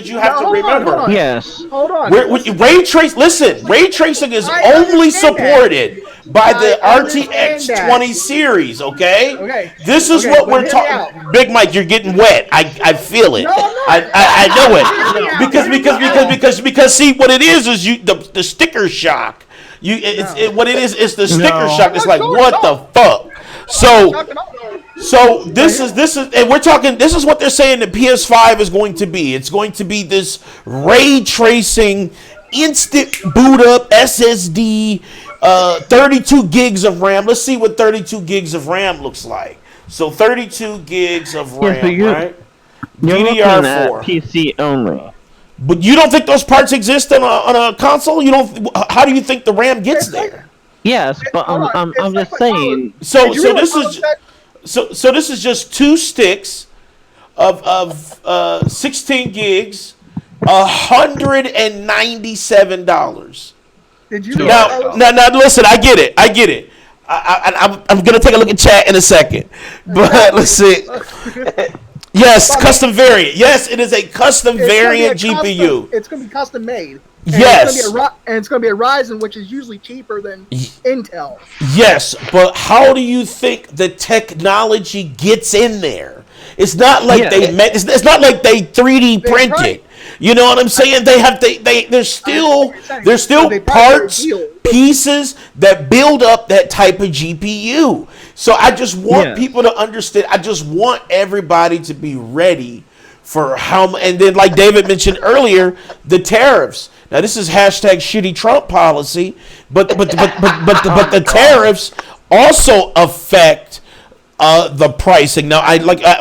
you have to remember. Hold on. Ray tracing is only supported by the RTX 20 series. Okay. This is what we're talking. Big Mike, you're getting wet. I feel it. I know it because see what it is the sticker shock. What it is the sticker shock. It's like what the fuck. So this is and we're talking. This is what they're saying the PS5 is going to be. It's going to be this ray tracing, instant boot up SSD, 32 gigs of RAM. Let's see what 32 gigs of RAM looks like. So 32 gigs of RAM, right? You're looking at PC only. But you don't think those parts exist on a console? You don't. How do you think the RAM gets there? Yes, but I'm just saying. So this is just 2 sticks of 16 gigs, $197. Did you now listen, I get it. I'm gonna take a look at chat in a second, but let's see. Yes, custom variant. Yes, it is a custom variant GPU. It's gonna be custom made. Yes. And it's going to be a Ryzen, which is usually cheaper than Intel. Yes, but how do you think the technology gets in there? It's not like it's not like they 3D printed. Right. You know what I'm saying? There's still parts, pieces that build up that type of GPU. So I just want people to understand. I just want everybody to be ready for and then like David mentioned earlier, the tariffs. Now this is hashtag shitty Trump policy, but the tariffs also affect the pricing. Now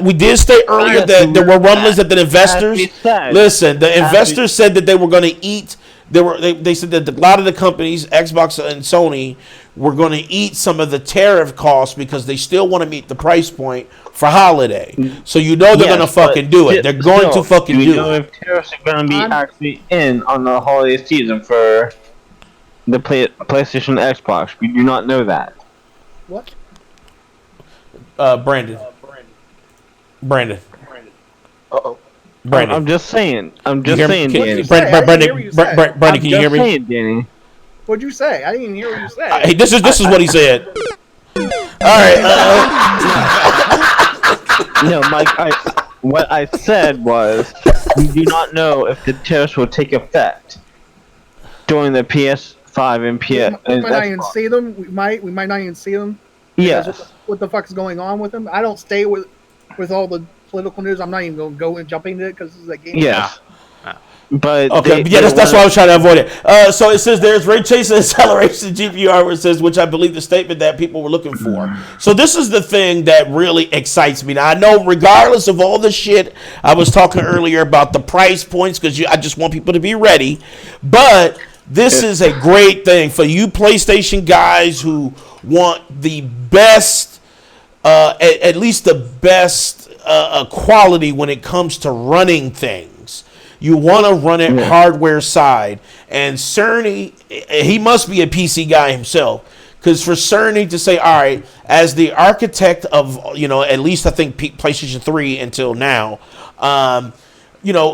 we did state earlier that there were rumblings that the investors investors said that they were going to eat. They said that a lot of the companies, Xbox and Sony, we're going to eat some of the tariff costs because they still want to meet the price point for holiday. So they're going to fucking do it. They're going to fucking do it. Do you know if tariffs are going to be actually in on the holiday season for the PlayStation and Xbox? We do not know that. What? Brandon. Uh-oh. Brandon. I'm just saying. Danny. Brandon, can you hear me? Saying, Danny. What'd you say? I didn't even hear what you said. Hey, this is what he said. All right. No, Mike. What I said was we do not know if the tariffs will take effect during the PS5 and PS. We might not even see them. We might not even see them. Yes. What the fuck is going on with them? I don't stay with all the political news. I'm not even going to go and jump into it because this is a game. Yes. But okay, that's why I was trying to avoid it. So it says there's ray tracing acceleration GPU hardware, says, which I believe the statement that people were looking for. So this is the thing that really excites me. Now I know, regardless of all the shit I was talking earlier about the price points, because I just want people to be ready. But this is a great thing for you PlayStation guys who want the best, at least the best quality when it comes to running things. You want to run it hardware side. And Cerny, he must be a PC guy himself. Because for Cerny to say, all right, as the architect of, at least I think PlayStation 3 until now,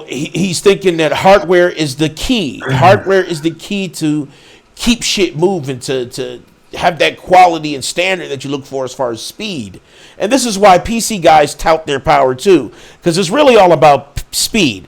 he's thinking that hardware is the key. Hardware is the key to keep shit moving, to have that quality and standard that you look for as far as speed. And this is why PC guys tout their power too, because it's really all about speed.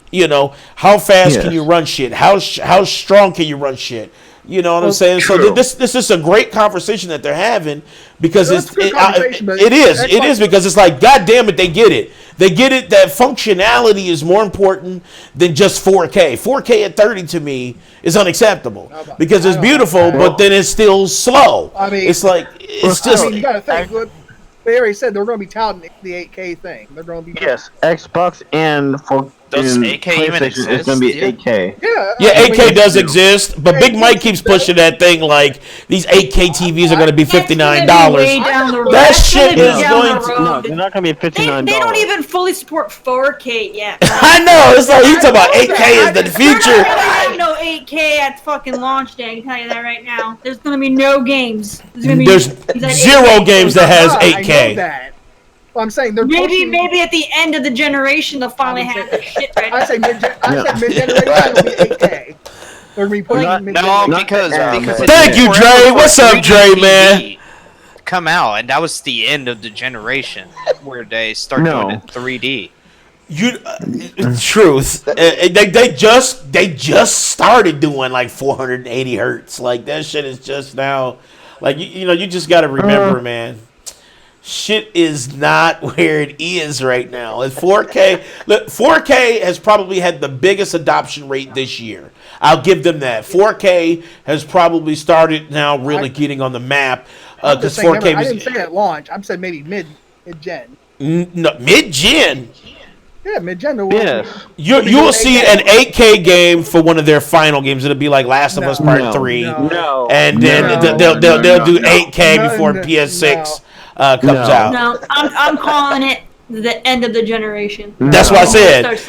How fast can you run shit? How strong can you run shit? You know what I'm saying? True. So this is a great conversation that they're having, because it is because it's like, God damn it, they get it. They get it that functionality is more important than just 4K. 4K at 30 to me is unacceptable because it's beautiful, but then it's still slow. I mean, it's like you got to think. They already said they're going to be touting the 8K thing. They're going to be Xbox and for does 8K even exist? It's going to be 8K. Yeah, 8K does exist, but Big Mike keeps pushing that thing like these 8K TVs are going to be $59. That shit is going to. No, they're not going to be $59. They don't even fully support 4K yet. I know. It's like you talking about 8K is the future. There's no 8K at fucking launch day. I can tell you that right now. There's going to be no games. There's zero games that has 8K. I know that. Well, I'm saying they're maybe at the end of the generation they'll finally have their shit ready. I say mid-generation will be 8K. They're going to be putting because thank you, Dre. What's up, Dre, man? Come out, and that was the end of the generation where they start doing it 3D. Truth. They just started doing like 480 hertz. Like that shit is just now. Like you just got to remember, man. Shit is not where it is right now. It's 4K. Look, 4K has probably had the biggest adoption rate this year. I'll give them that. 4K has probably started now really getting on the map. Because 4K I didn't say at launch. I said maybe mid-gen. No, mid-gen? Yeah, mid-gen. You'll see an 8K game for one of their final games. It'll be like Last of Us Part 3. And then they'll do 8K before PS6 comes out. No, I'm calling it the end of the generation. That's what I said. Right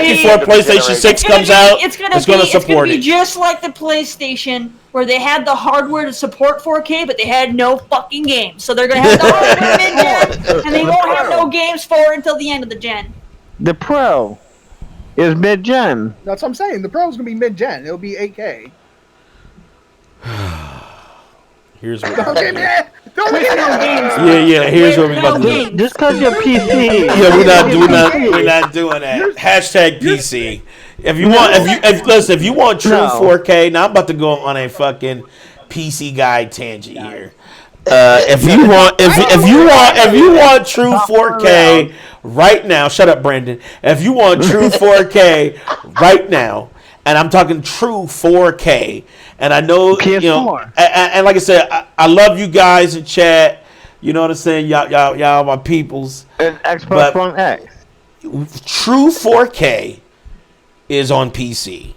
before PlayStation 6 comes out, it's going to support it. It's going to be just like the PlayStation, where they had the hardware to support 4K, but they had no fucking games. So they're going to have the hardware mid-gen, and they won't have no games for it until the end of the gen. The Pro is mid-gen. That's what I'm saying. The Pro is going to be mid-gen. It'll be 8K. Here's what here's what we about to do. Just because you're PC. Yeah, we're not doing that. Hashtag PC. If you want true 4K, now I'm about to go on a fucking PC guy tangent here. If you want true 4K right now, shut up, Brandon. If you want true 4K right now, and I'm talking true 4K. And I know, and like I said, I love you guys in chat. You know what I'm saying? Y'all my peoples. And Xbox One X. True 4K is on PC.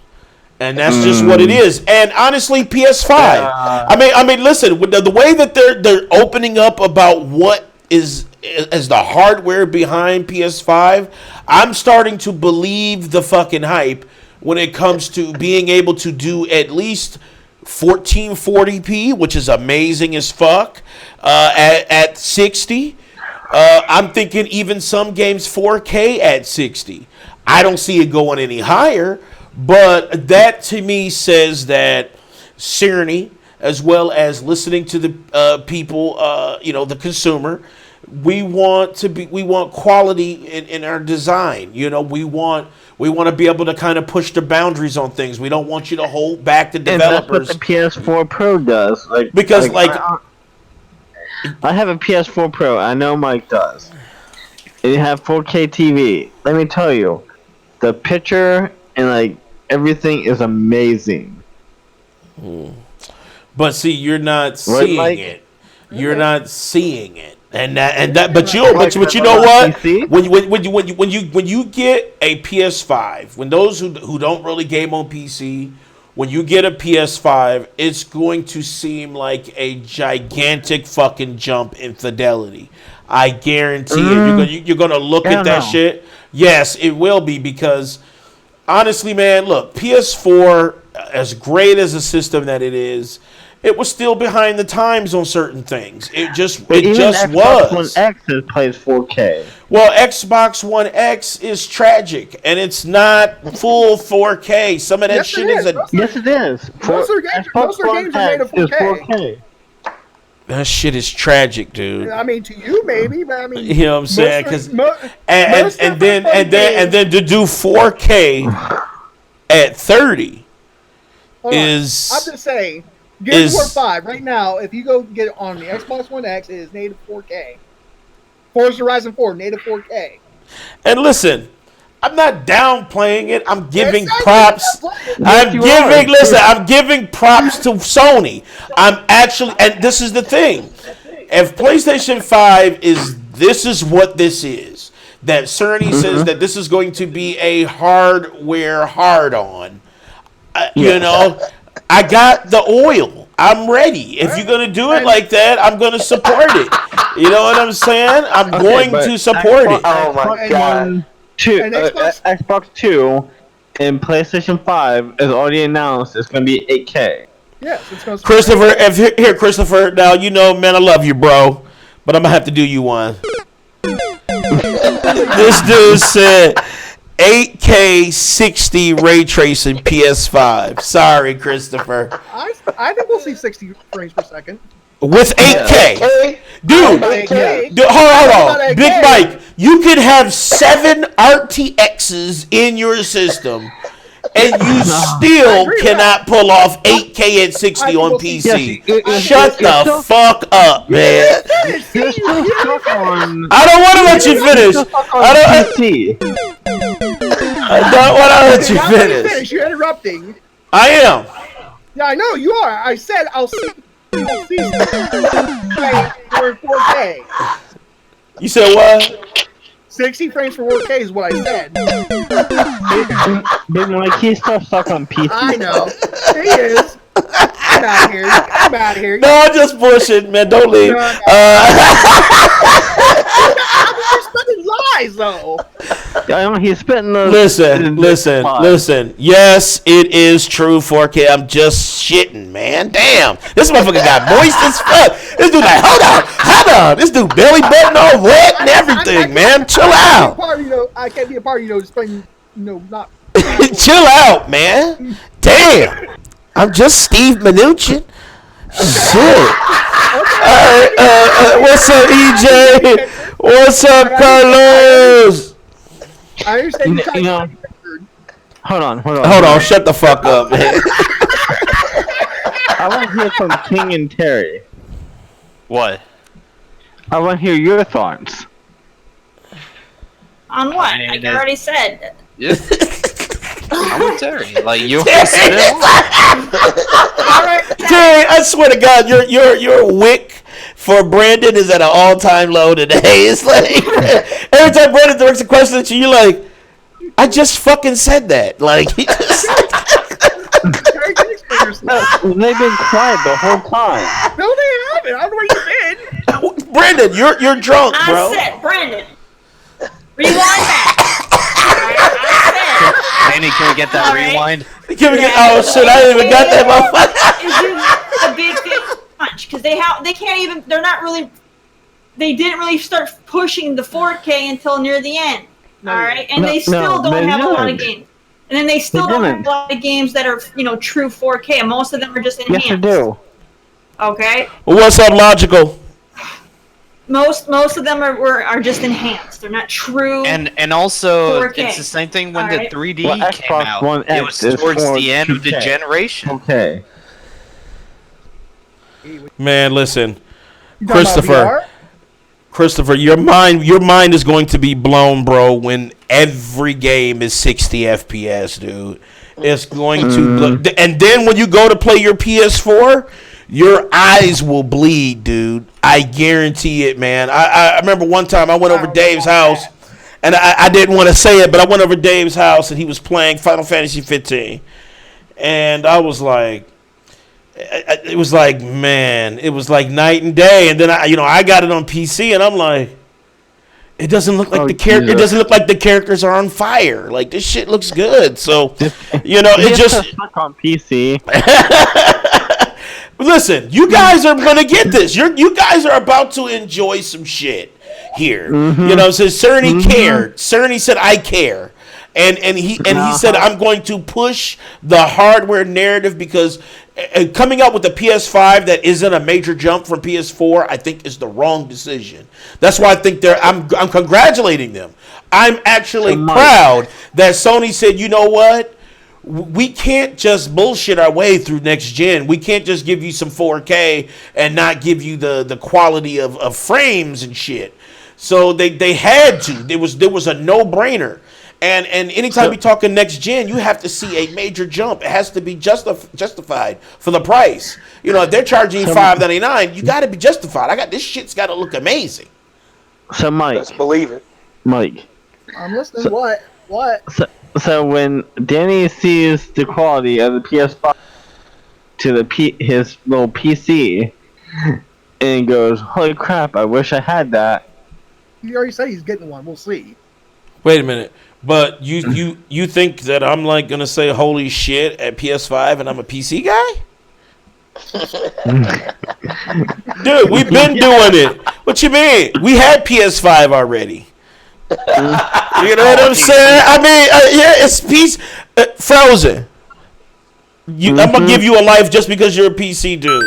And that's just what it is. And honestly, PS5. I mean, listen. The way that they're opening up about what is the hardware behind PS5, I'm starting to believe the fucking hype when it comes to being able to do at least 1440p, which is amazing as fuck, at 60. I'm thinking even some games 4K at 60. I don't see it going any higher. But that to me says that Sony, as well as listening to the people, the consumer, we want quality in our design. We want to be able to kind of push the boundaries on things. We don't want you to hold back the developers. And that's what the PS4 Pro does. I have a PS4 Pro. I know Mike does. And you have 4K TV. Let me tell you, the picture and everything is amazing. But see, you're not seeing it. You're not seeing it, but you know what? When you get a PS5, when those who don't really game on PC, when you get a PS5, it's going to seem like a gigantic fucking jump in fidelity. I guarantee it. You're gonna look at that shit. Yes, it will be, because honestly, man, look, PS4, as great as a system that it is, it was still behind the times on certain things. It just was. Xbox One X plays 4K. Well, Xbox One X is tragic, and it's not full 4K. Some of that shit is. Yes, it is. Most of their games are made of 4K. That shit is tragic, dude. I mean, to you, maybe, but I mean, you know what I'm saying? Because and then to do 4K at 30 is. I'm just saying, Gears of War 5 right now. If you go get it on the Xbox One X, it is native 4K. Forza Horizon 4 native 4K. And listen, I'm not downplaying it. I'm giving props. I'm giving props to Sony. I'm actually, and this is the thing. If PlayStation 5 this is what this is. That Sony says that this is going to be a hardware hard-on. I got the oil. I'm ready. If you're going to do it like that, I'm going to support it. You know what I'm saying? I'm going to support it. Oh my God. Xbox 2 and PlayStation 5 is already announced. It's going to be 8K. Yes, it's going to Christopher, Christopher, now, man, I love you, bro, but I'm going to have to do you one. This dude said 8K 60 ray tracing PS5. Sorry, Christopher. I think we'll see 60 frames per second. With 8K. Dude, hold on. Big Mike, you could have 7 RTXs in your system, and you still cannot pull off 8K at 60 on PC. Shut the fuck up, man. I don't want to let you finish. I don't want to let you finish. You're interrupting. I am. Yeah, I know you are. I said I'll see. You'll see 4K. You said what? 60 frames for 4K is what I said. Big Mike, he's still stuck on PC. I know. He is. I'm out of here. No, I'm just bullshitting, man. Don't leave. No. You're spitting lies, though. He's spitting the. Listen. Yes, it is true 4K. I'm just shitting, man. Damn. This motherfucker got moist as fuck. This dude like, hold on. This dude belly button all wet and everything, man. Chill out. I can't be a part of, displaying, not. Chill out, man. Damn. I'm just Steve Mnuchin. Shit. Alright, what's up, EJ? What's up, Carlos? I understand Hold on. Shut the fuck up, man. I want to hear from King and Terry. What? I want to hear your thoughts. On what? Like I already said. Yeah. I'm with Terry. Like you Terry, I swear to God, your wick for Brandon is at an all-time low today. It's like every time Brandon directs a question at you, you're like, I just fucking said that. Like, he just They've been quiet the whole time. No, they haven't. I don't know where you've been. Brandon, you're drunk, bro. I said, Brandon, rewind that. Danny, can we get that rewind? Can we get? Oh shit! I didn't even got that motherfucker. Is you a big punch because they can't even. They're not really. They didn't really start pushing the 4K until near the end. All right, and they still don't have a lot of games. And then they still don't have a lot of games that are, true 4K. And most of them are just enhanced. Yes, they do. Okay. Well, what's up, logical? Most of them are just enhanced. They're not true. And also 4K. it's the same thing when the 3D came Xbox out. One It X was is towards for the end of the 2K. generation. Okay. Man, listen, You talking about VR? Christopher, your mind is going to be blown, bro, when every game is 60 FPS, dude. It's going to and then when you go to play your PS4, your eyes will bleed, dude. I guarantee it, man. I remember one time I went over Dave's house, and I didn't want to say it, but I went over Dave's house, and he was playing Final Fantasy 15. And I was like, it was like, man, it was like night and day. And then I got it on PC, and I'm like, it doesn't look like it doesn't look like the characters are on fire. Like, this shit looks good. So, it just stuck on PC. Listen, you guys are gonna get this. You guys are about to enjoy some shit here. So Cerny cared. Cerny said, "I care." And he said, I'm going to push the hardware narrative because coming out with a PS5 that isn't a major jump from PS4, I think is the wrong decision. That's why I think I'm congratulating them. I'm actually proud that Sony said, you know what? We can't just bullshit our way through next gen. We can't just give you some 4K and not give you the quality of frames and shit. So they had to. There was a no-brainer. And anytime you're talking next gen, you have to see a major jump. It has to be justified for the price. If they're charging you $5.99, you got to be justified. This shit's got to look amazing. So Mike, let's believe it. Mike, I'm listening. What? So when Danny sees the quality of the PS5 to his little PC, and goes, "Holy crap! I wish I had that." He already said he's getting one. We'll see. Wait a minute. But you think that I'm like gonna say holy shit at PS5 and I'm a PC guy? Dude, we've been doing it. What you mean? We had PS5 already. You know what I'm saying? I mean, it's Frozen. I'm gonna give you a life just because you're a PC dude.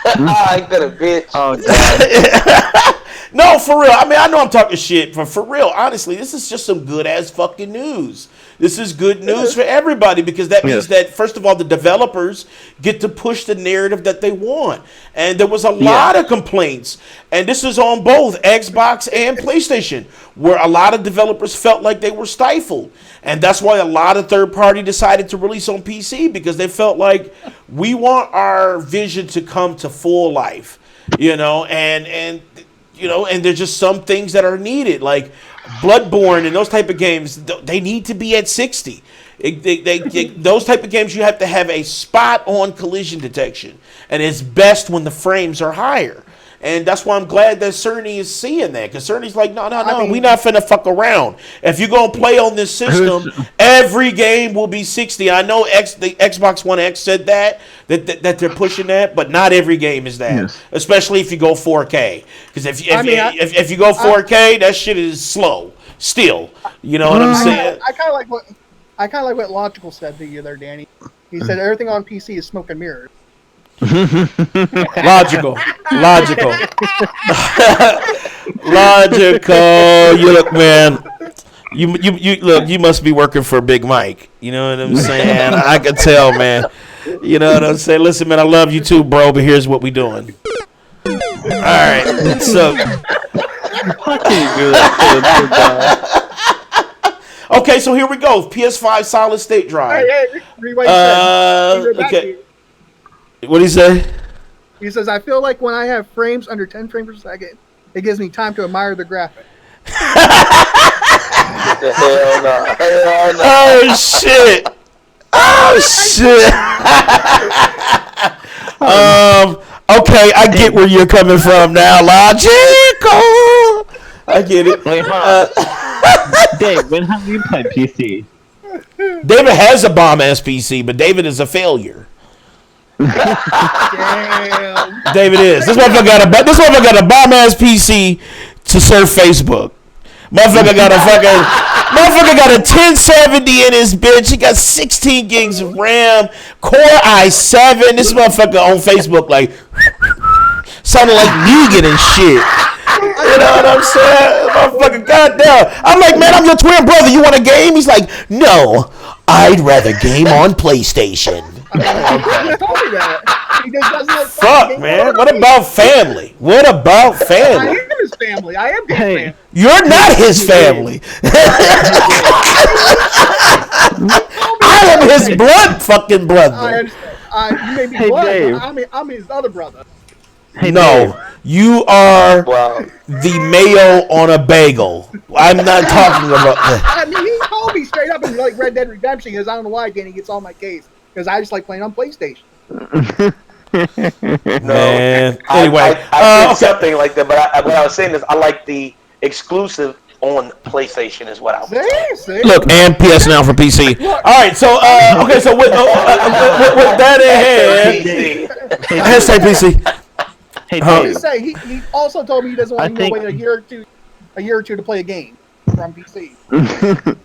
I got a bitch. Oh, damn. No, for real. I mean, I know I'm talking shit, but for real, honestly, this is just some good ass fucking news. This is good news for everybody because that means that, first of all, the developers get to push the narrative that they want. And there was a lot of complaints, and this is on both Xbox and PlayStation, where a lot of developers felt like they were stifled. And that's why a lot of third party decided to release on PC because they felt like we want our vision to come to full life, and there's just some things that are needed, like Bloodborne and those type of games. They need to be at 60. Those type of games, you have to have a spot-on collision detection, and it's best when the frames are higher. And that's why I'm glad that Cerny is seeing that, because Cerny's like, no, we not finna fuck around. If you're gonna play on this system, every game will be 60. I know the Xbox One X said that they're pushing that, but not every game is that. Especially if you go 4K, because if you go 4K, that shit is slow. Still, you know what I'm saying? I kind of like what Logical said to you there, Danny. He said everything on PC is smoke and mirrors. Logical. You look, man. You look. You must be working for Big Mike. You know what I'm saying? I can tell, man. You know what I'm saying? Listen, man, I love you too, bro. But here's what we doing. All right. So. Okay, so here we go. PS5 solid state drive. Hey, read what he said. Okay. What did he say? He says, I feel like when I have frames under 10 frames per second, it gives me time to admire the graphic. Hell no. Oh, shit. Oh shit. Okay, I get where you're coming from now. Logical. I get it. Wait, hold on. Dave, when have you played PC? David has a bomb ass PC, but David is a failure. Damn. David is. This motherfucker got a bomb ass PC to surf Facebook. Motherfucker got a 1070 in his bitch. He got 16 gigs of RAM, Core i7. This motherfucker on Facebook like sounding like Negan and shit. You know what I'm saying? Motherfucker, goddamn. I'm like, man, I'm your twin brother. You want a game? He's like, no, I'd rather game on PlayStation. He told me that. He just doesn't like Fuck, man. What about family? What about I family? am his family. I am his family. You're not his family. I am his blood fucking I brother. understand. You may be Hey, blood, Dave. but I'm his other brother. Hey, No, you are Wow. the mayo on a bagel. I'm not talking about that. I mean, he told me straight up in like Red Dead Redemption because I don't know why Danny gets on my case because I just like playing on PlayStation. Man. Anyway, I did okay. something like that, but what I was saying is I like the exclusive on PlayStation is what I was. See? Look, and PS now for PC. All right, so okay, so with that in hand, hashtag PC. Hey, I Dave. just say he also told me he doesn't want I to think- wait a year or two to play a game from PC.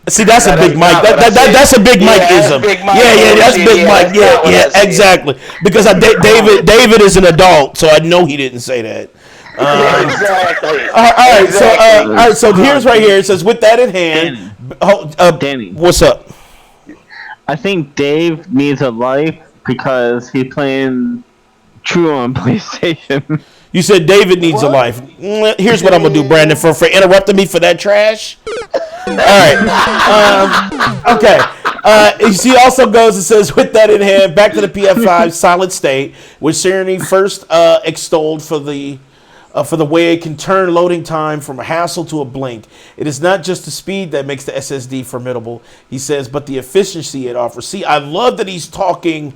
See, that's a That big is Mike. not what I said. That's a big Yeah, that's Mike-ism. Big Mike. Yeah, that's Yeah, Big yeah, Mike. that's not what I Yeah, said. exactly. Because David is an adult, so I know he didn't say that. Exactly. All right, Exactly. so here's right here. It says, with that in hand, Danny. what's up? I think Dave needs a life because he's playing True on PlayStation. You said David needs a life. Here's what I'm gonna do, Brandon, for interrupting me for that trash. All right. Okay. She also goes and says, with that in hand, back to the PS5 solid state, which Cerny first extolled for the way it can turn loading time from a hassle to a blink. It is not just the speed that makes the SSD formidable, he says, but the efficiency it offers. See, I love that he's talking,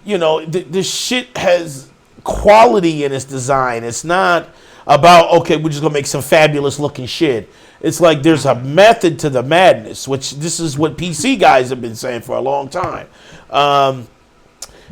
you know, this shit has quality in its design. It's not about, okay, we're just going to make some fabulous looking shit. It's like there's a method to the madness, which this is what PC guys have been saying for a long time.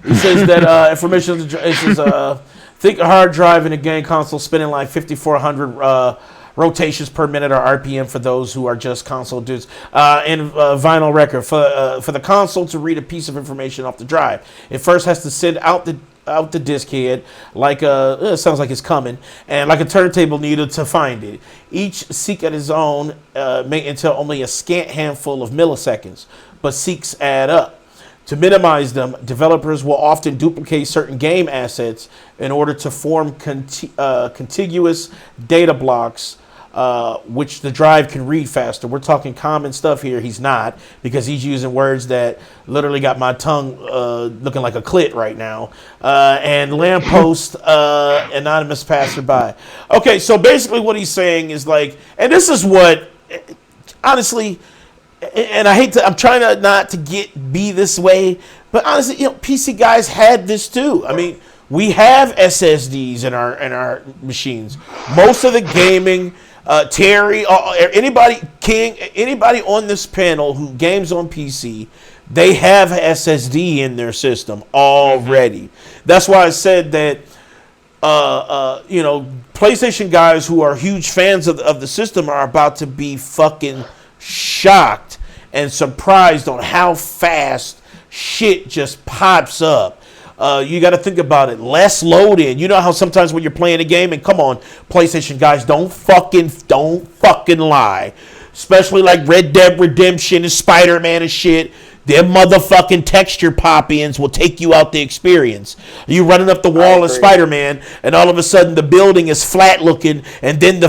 He says that information, it says, think a hard drive in a game console spinning like 5,400 rotations per minute or RPM for those who are just console dudes. And vinyl record for the console to read a piece of information off the drive. It first has to send out the disk head like it sounds like it's coming, and like a turntable needle to find it. Each seek at his own may entail only a scant handful of milliseconds, but seeks add up. To minimize them, developers will often duplicate certain game assets in order to form contiguous data blocks, which the drive can read faster. We're talking common stuff here. He's not, because he's using words that literally got my tongue looking like a clit right now. And lamppost, anonymous passerby. Okay, so basically what he's saying is like, and this is what, honestly, and I hate to, I'm trying to not to be this way, but honestly, you know, PC guys had this too. I mean, we have SSDs in our machines. Most of the gaming, Terry, anybody on this panel who games on PC, they have SSD in their system already. That's why I said that, you know, PlayStation guys who are huge fans of the system are about to be fucking shocked and surprised on how fast shit just pops up. You got to think about it. Less load in. You know how sometimes when you're playing a game, and come on, PlayStation guys, don't fucking lie. Especially like Red Dead Redemption and Spider-Man and shit. Them motherfucking texture pop-ins will take you out the experience. You running up the wall of Spider-Man, and all of a sudden the building is flat looking, and then the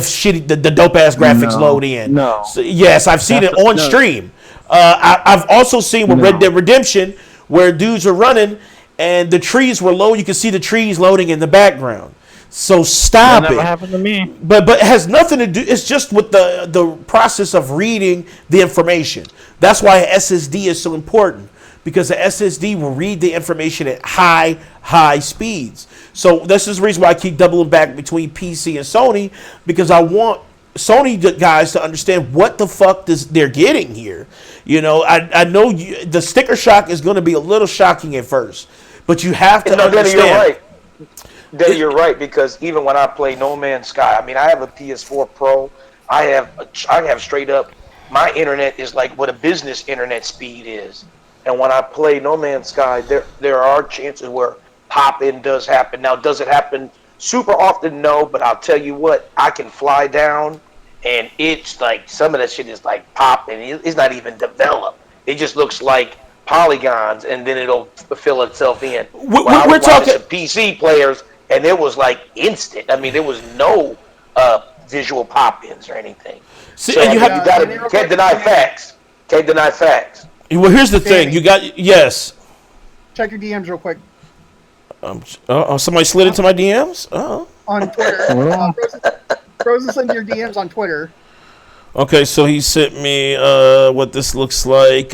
dope-ass graphics load in. No. So, yes, I've seen it on stream. I've also seen with Red Dead Redemption where dudes are running and the trees were low. You can see the trees loading in the background. So stop That it. never happened to me. But it has nothing to do. It's just with the process of reading the information. That's why SSD is so important, because the SSD will read the information at high speeds. So this is the reason why I keep doubling back between PC and Sony, because I want Sony guys to understand what the fuck they're getting here. You know, I know the sticker shock is going to be a little shocking at first, but you have to understand. You're right. You're right, because even when I play No Man's Sky, I mean, I have a PS4 Pro. I have straight up, my internet is like what a business internet speed is. And when I play No Man's Sky, there are chances where pop-in does happen. Now, does it happen super often? No, but I'll tell you what, I can fly down, and it's like some of that shit is like popping. It's not even developed. It just looks like polygons, and then it'll fill itself in. We're talking PC players, and it was like instant. I mean, there was no visual pop-ins or anything. See, so and you can't deny facts. Can't deny facts. Well, here's the thing. You got yes. Check your DMs real quick. Somebody slid into my DMs. On Twitter. Frozen sent your DMs on Twitter. Okay, so he sent me what this looks like.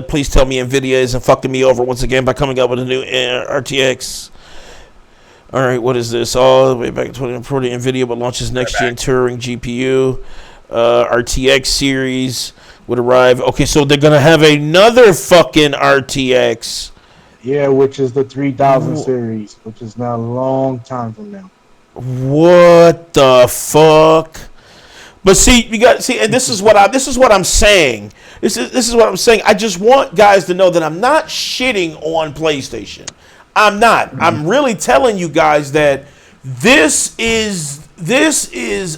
Please tell me NVIDIA isn't fucking me over once again by coming up with a new RTX. All right, what is this? All the way back in 2040, NVIDIA will launch its next-gen Turing GPU. RTX series would arrive. Okay, so they're going to have another fucking RTX. Yeah, which is the 3000 series, which is now a long time from now. What the fuck? But see, and this is what I'm saying. This is what I'm saying. I just want guys to know that I'm not shitting on PlayStation. I'm not. Mm-hmm. I'm really telling you guys that this is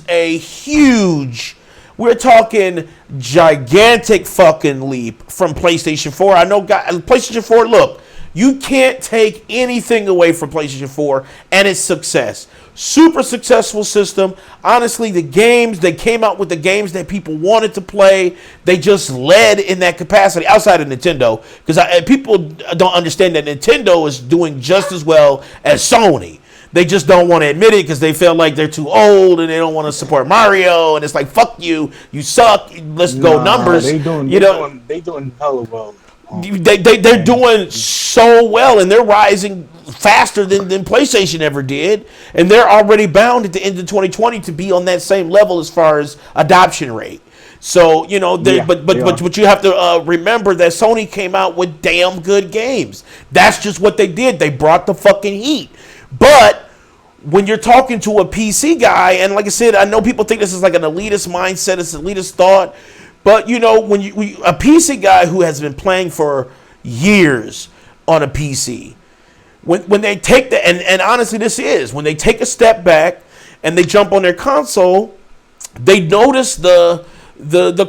a huge, we're talking gigantic fucking leap from PlayStation 4. I know PlayStation 4, look, you can't take anything away from PlayStation 4 and its success. Super successful system. Honestly, the games, they came out with the games that people wanted to play. They just led in that capacity outside of Nintendo. Because people don't understand that Nintendo is doing just as well as Sony. They just don't want to admit it because they feel like they're too old and they don't want to support Mario. And it's like, fuck you. You suck. Let's go numbers. They doing hella well. They're doing so well, and they're rising faster than PlayStation ever did, and they're already bound at the end of 2020 to be on that same level as far as adoption rate. So but you have to remember that Sony came out with damn good games. That's just what they did. They brought the fucking heat. But when you're talking to a PC guy, and like I said, I know people think this is like an elitist mindset, it's an elitist thought. But, when a PC guy who has been playing for years on a PC, when they take and honestly this is, when they take a step back and they jump on their console, they notice the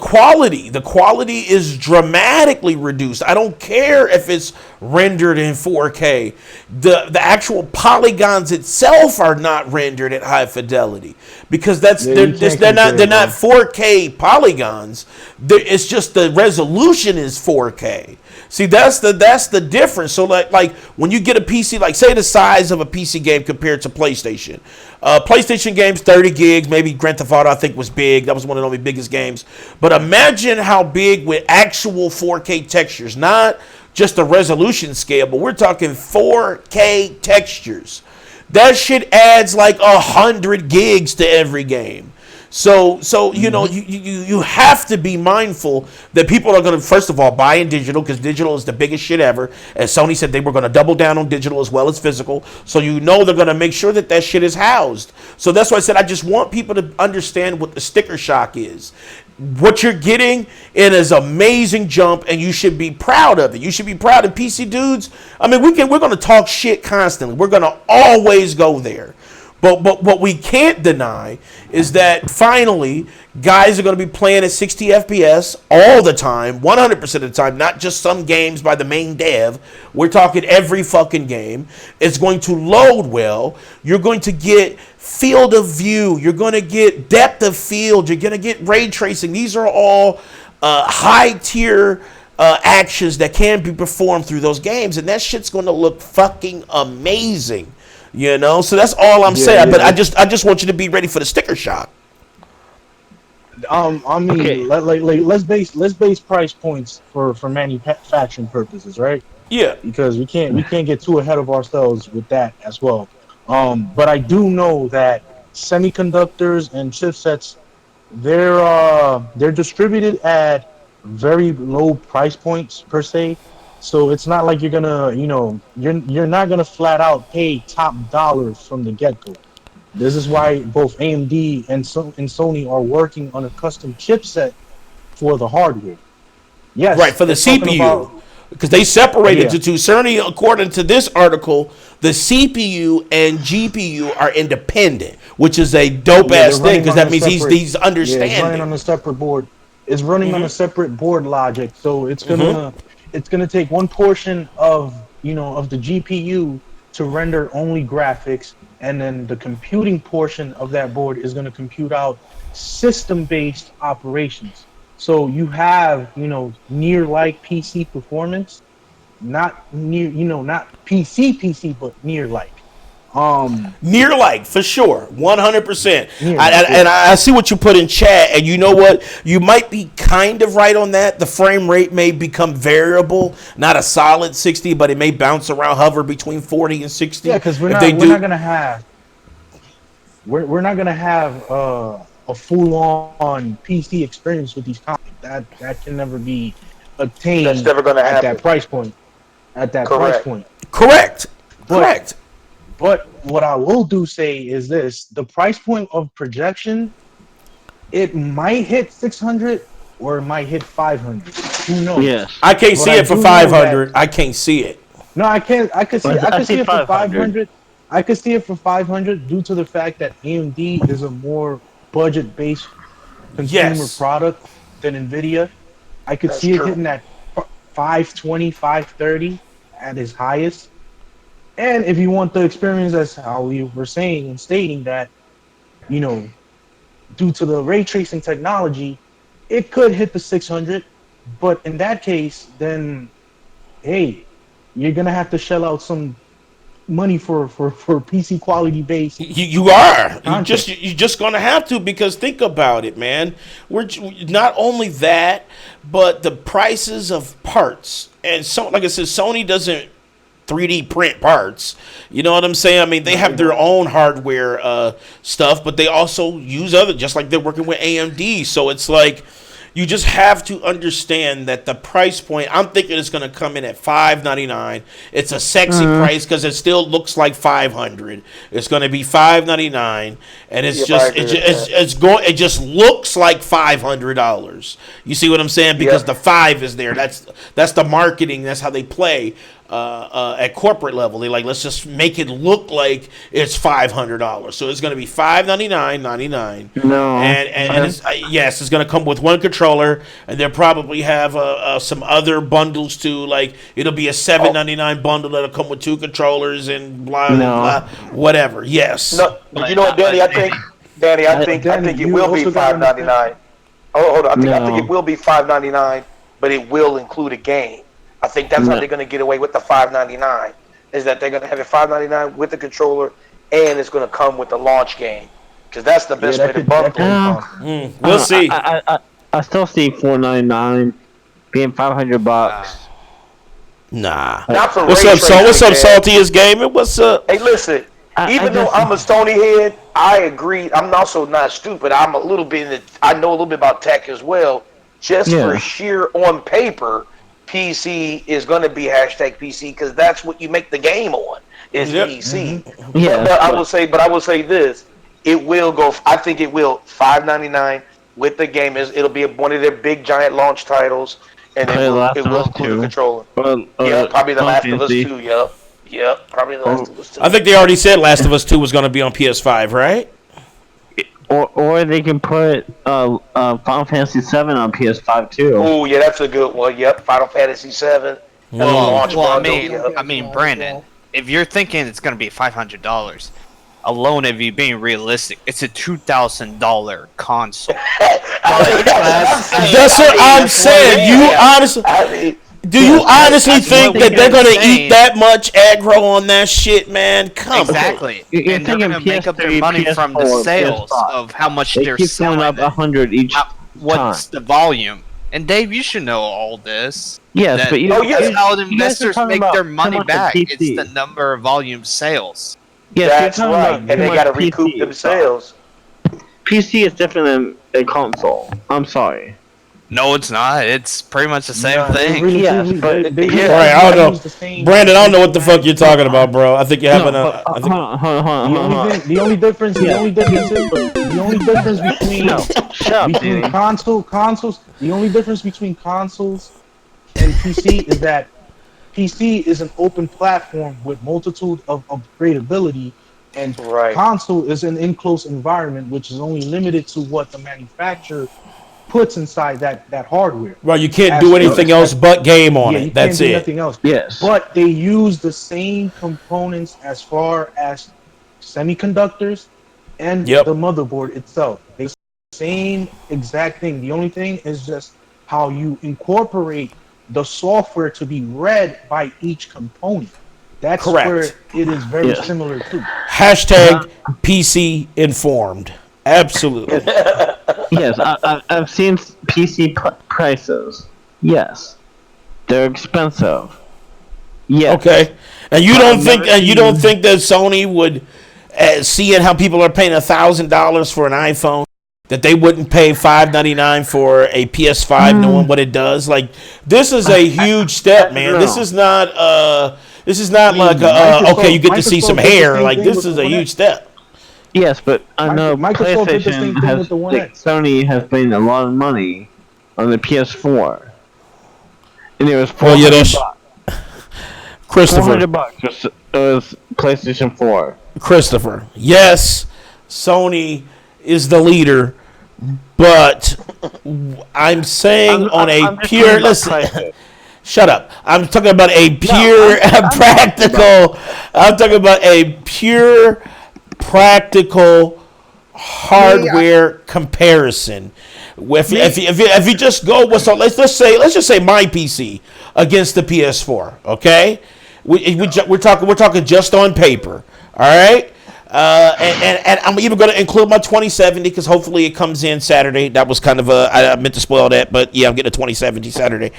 quality. The quality is dramatically reduced. I don't care if it's rendered in 4K. The actual polygons itself are not rendered at high fidelity because they're not 4K polygons. It's just the resolution is 4K. See, that's the difference. So like when you get a PC, like say the size of a PC game compared to PlayStation. PlayStation games, 30 gigs, maybe Grand Theft Auto I think was big. That was one of the biggest games. But imagine how big with actual 4K textures, not just the resolution scale, but we're talking 4K textures. That shit adds like 100 gigs to every game. So you have to be mindful that people are going to, first of all, buy in digital because digital is the biggest shit ever. As Sony said, they were going to double down on digital as well as physical. So they're going to make sure that shit is housed. So that's why I said I just want people to understand what the sticker shock is. What you're getting in is an amazing jump, and you should be proud of it. You should be proud of PC dudes. I mean, we're going to talk shit constantly. We're going to always go there. But what we can't deny is that finally guys are going to be playing at 60 FPS all the time, 100% of the time, not just some games by the main dev. We're talking every fucking game. It's going to load well. You're going to get field of view. You're going to get depth of field. You're going to get ray tracing. These are all high tier actions that can be performed through those games, and that shit's going to look fucking amazing. So that's all I'm saying. But I just want you to be ready for the sticker shock. I mean, Okay. let's base price points for manufacturing purposes, right? Yeah. Because we can't get too ahead of ourselves with that as well. But I do know that semiconductors and chipsets they're distributed at very low price points per se. So it's not like you're gonna, you're not gonna flat out pay top dollar from the get go. This is why both AMD and Sony are working on a custom chipset for the hardware. Right, Yes, for the they're talking CPU. about Because they separated yeah, the two. Certainly, according to this article, the CPU and GPU are independent, which is a dope yeah, they're ass thing running because on that a means separate. he's Yeah, it's running on understanding. a separate board. It's running on a separate board logic. So it's gonna take one portion of the GPU to render only graphics, and then the computing portion of that board is gonna compute out system-based operations. So you have near like PC performance, not near not PC, but near like. Um, Near like, for sure. 100%. near I, like, and yeah. I see what you put in chat, and you know what? You might be kind of right on that. The frame rate may become variable, not a solid 60, but it may bounce around, hover between 40 and 60. Yeah, because we're If not they we're not do, gonna have we're not gonna have a full on PC experience with these comics. That can never be That's obtained never gonna at that happen. price point. At that price Correct. point. correct. But Correct. but what I will do say is this: the price point of projection, it might hit 600 or it might hit 500. Who knows? Yes. I can't But see I it for do know that 500. I can't see it. no, I can't. I could see. I I could see see it for 500. 500. I could see it for 500 due to the fact that AMD is a more budget-based consumer Yes. product than Nvidia. I could That's see it true. hitting at 520, 530 at its highest. And if you want the experience, as how we were saying and stating that, you know, due to the ray tracing technology, it could hit the 600. But in that case, then hey, you're gonna have to shell out some money for PC quality based You are. content. You just gonna have to because think about it, man. Not only that, but the prices of parts and so like I said, Sony doesn't 3D print parts. You know what I'm saying? I mean, they have their own hardware stuff, but they also use other, just like they're working with AMD. So it's like you just have to understand that the price point. I'm thinking it's going to come in at $599. It's a sexy price because it still looks like $500. It's going to be $599, and it's Yep, I just agree with it's going. It just looks like $500. You see what I'm saying? Because Yep. the five is there. That's the marketing. That's how they play. At corporate level, they like let's just make it look like it's $500. So it's going to be $599.99. No. And it's, yes, it's going to come with one controller, and they'll probably have some other bundles too. Like it'll be a $7.99 bundle that'll come with two controllers and blah blah whatever. Yes. No, but you know what, Danny? I think it You will be also gotta $5.99. Oh, hold on. I think No. it will be $5.99, but it will include a game. I think that's how No. they're going to get away with the $5.99. Is that they're going to have it $5.99 with the controller, and it's going to come with the launch game, because that's the best way to that bundle could it. be fun. We'll see. I still see $499 being $500. Nah. Not for What's ray up, Sal? What's up, tracing, man. Saltiest Gaming? What's up? Hey, listen. Even though I'm a Sony head, I agree. I'm also not stupid. I'm a little bit. I know a little bit about tech as well. Just for sheer on paper, PC is going to be hashtag PC because that's what you make the game on. Is Yep. PC. Yeah, But I will say this. It will go. I think it will $5.99 with the game. It'll be one of their big giant launch titles, and it will include a controller. Yeah, probably The Last of Us 2. Yep, probably The Last of Us 2. I think they already said Last of Us 2 was going to be on PS5, right? Or they can put Final Fantasy 7 on PS5 too. Oh yeah, that's a good one. Yep, Final Fantasy 7. Well, I mean, Brandon, if you're thinking it's going to be $500 alone, if you're being realistic, it's a $2,000 console. That's what I'm saying. You honestly, Do you honestly that's think what that we they're been gonna saying. eat that much aggro on that shit, man? Come on. Exactly. You're And they're thinking gonna make up their PS3, money from the PS4, sales PS5. of how much They they're keep going selling. up 100 each time. What's the volume? And Dave, you should know all this. Yes, That- but you, that's how the you guys are investors talking make about their too money much of back. PC. It's the number of volume sales. Yes, That's you're talking right, about and too they much got to recoup PC. themselves. PC is different than a console. I'm sorry. No, it's not. It's pretty much the same thing. Yes, but they here- All right, I don't use the know, same- Brandon. I don't know what the fuck you're talking about, bro. I think you're having no, a. but, I think, hold on. The only difference between No, shut up, between Danny. consoles, the only difference between consoles and PC is that PC is an open platform with multitude of upgradability, and Right. console is an enclosed environment which is only limited to what the manufacturer puts inside that hardware. well, you can't As do far anything as- else but game on Yeah, it. you That's can't do it. nothing else. Yes. But they use the same components as far as semiconductors and Yep. the motherboard itself. They same exact thing. The only thing is just how you incorporate the software to be read by each component. That's Correct. where it is very Yes. similar to. Hashtag PC informed. Absolutely. Yes, I've seen PC prices. Yes, they're expensive. Yes. Okay. And you But don't I've think never and you don't seen- think that Sony would seeing how people are paying $1,000 for an iPhone, that they wouldn't pay $599 for a PS5 knowing what it does? Like, this is a huge step, man. no. This is not mean, like okay, you get to see Microsoft some did the hair. same Like, thing this with is the a One huge X. step. Yes, but I know Microsoft did the same PlayStation thing has with the One X. Sony has spent a lot of money on the PS4, and it was Well, yeah, 400 that's bucks. Christopher. 400 bucks was PlayStation 4. Christopher. Yes, Sony is the leader, but I'm saying on a I'm just pure talking about listen. prices. Shut up. I'm talking about a pure practical. I'm talking about a pure practical hardware comparison. If you just go with, so let's just say my PC against the PS4, okay? We're talking just on paper, all right? And I'm even going to include my 2070 because hopefully it comes in Saturday. That was kind of I meant to spoil that, but yeah, I'm getting a 2070 Saturday.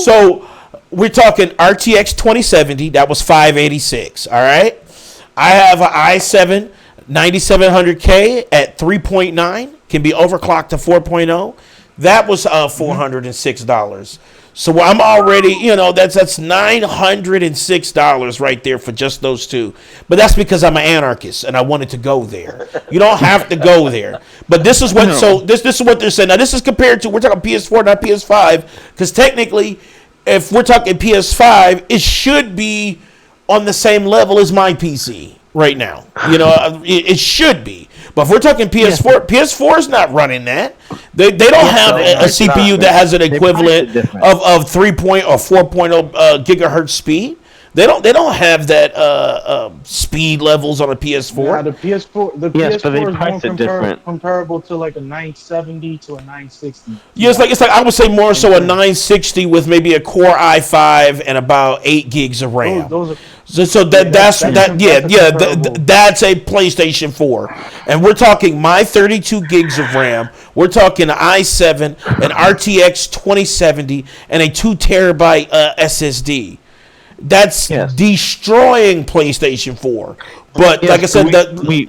So we're talking RTX 2070. That was 586. All right. I have an i7 9700K at 3.9. Can be overclocked to 4.0. That was $406. So I'm already, that's $906 right there for just those two. But that's because I'm an anarchist and I wanted to go there. You don't have to go there. But this is what this is what they're saying. Now this is compared to, we're talking PS4, not PS5, because technically, if we're talking PS5, it should be on the same level as my PC right now. It should be. But if we're talking PS4, PS4 is not running that. They don't have a CPU that has an equivalent of 3.0 or 4.0 gigahertz speed. They don't have that speed levels on a PS4. Yeah, the PS4 but PS4 they is price more it different. comparable to like a 970 to a 960. Yeah, it's like I would say more so a 960 with maybe a Core i5 and about 8 gigs of RAM. Those are, That's a PlayStation 4, and we're talking my 32 gigs of RAM. We're talking an i7, an RTX 2070, and a 2 terabyte SSD. That's destroying PlayStation 4. But like I said, we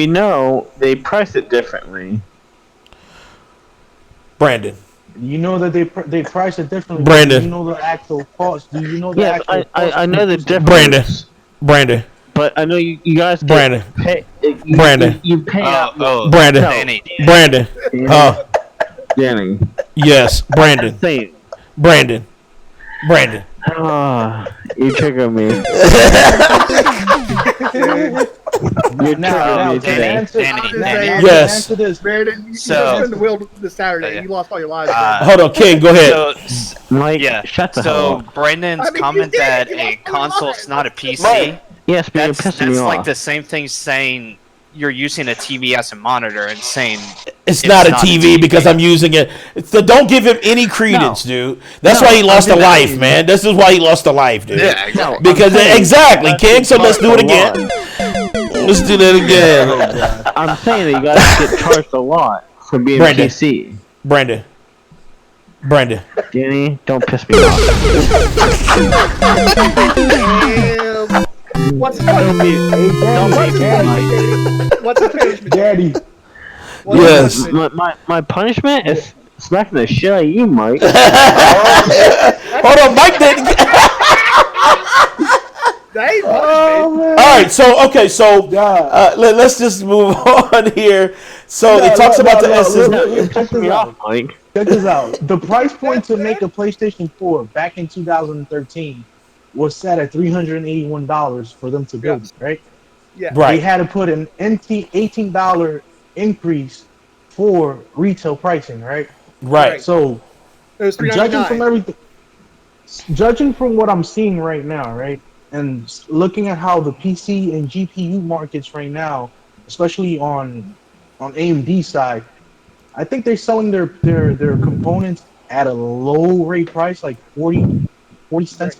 know they price it differently. Brandon. you know that they price it differently. Brandon. Do you know the actual cost? Do you know the actual cost? I know the difference. Brandon. But I know you guys get Brandon. Brandon. You pay out. Brandon. Danny. Brandon. Danny. Yes, Brandon. Say Brandon. You trigger me. Now, Danny. Yes. Answer this. Brandon, you So- just spin the wheel this Saturday. Yeah. You lost all your lives. Hold on, King, go ahead. Mike, Yeah. shut the hell So up. Brandon's I mean, comment you did. that You a lost all your console's lives. not a PC. Mike. Yes, but you're That's pissing me like off. the same thing saying you're using a TV as a monitor and saying it's not a TV because I'm using it. So don't give him any credence, dude. That's why he lost a life, man. This is why he lost a life, dude. Yeah, exactly. Because exactly, King. So let's do it again. Let's do that again. I'm saying that you gotta get charged a lot for being PC. Brandon. Danny, don't piss me off. What's the punishment? Daddy. Yes. My punishment is smacking the shit out of you, Mike. Hold on, Mike didn't. All right, so let's just move on here. So it talks about the SS. Check this out, Mike. Check this out. The price point to make a PlayStation 4 back in 2013 was set at $381 for them to build it, right? Yeah. Right. They had to put an $18 increase for retail pricing, right? Right. So, It was judging from what I'm seeing right now, right, and looking at how the PC and GPU markets right now, especially on AMD side, I think they're selling their components at a low rate price, like 40 cents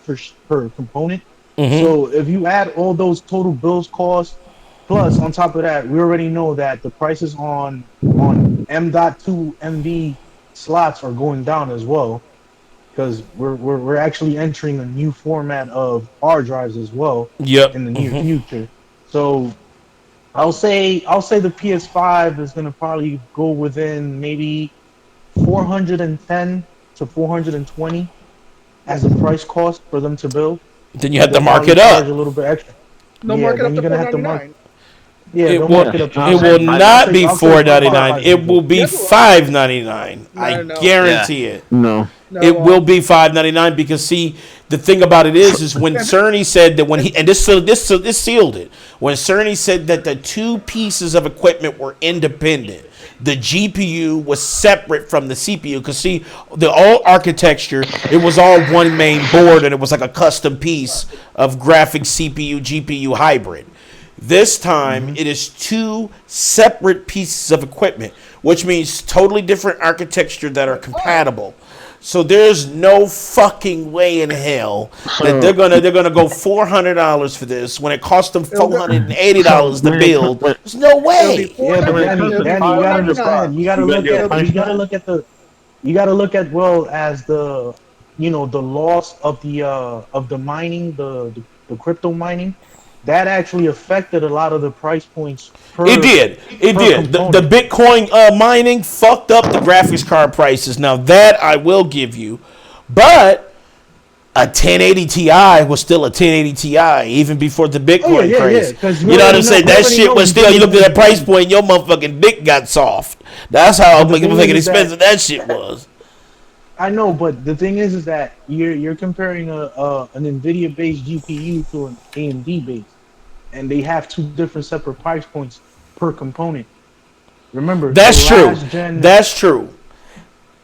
per component. Mm-hmm. So if you add all those total bills costs, plus on top of that, we already know that the prices on M.2 MB slots are going down as well, because we're actually entering a new format of hard drives as well. Yep. In the near future. So I'll say the PS5 is gonna probably go within maybe 410 to 420 as a price cost for them to build. Then you have to mark it up. A little bit extra. No, mark it up to $499. It will not be $4.99. It will be $5.99. I guarantee it. No. It will be $5.99 because see, the thing about it is when Cerny said that this sealed it. When Cerny said that the two pieces of equipment were independent, the GPU was separate from the CPU. Because see, the old architecture, it was all one main board and it was like a custom piece of graphics CPU GPU hybrid. This time, it is two separate pieces of equipment, which means totally different architecture that are compatible. So there's no fucking way in hell that they're gonna go $400 for this when it cost them $480 to build. There's no way. Yeah, but Danny, you gotta understand. You gotta look at well as the loss of the mining, the crypto mining. That actually affected a lot of the price points. It did. The Bitcoin mining fucked up the graphics card prices. Now that I will give you, but a 1080 Ti was still a 1080 Ti even before the Bitcoin price. You know what I'm saying? That shit was still. You looked at that price point, your motherfucking dick got soft. That's how fucking expensive that shit was. I know, but the thing is that you're comparing an NVIDIA based GPU to an AMD based. And they have two different separate price points per component. Remember, that's true. That's true.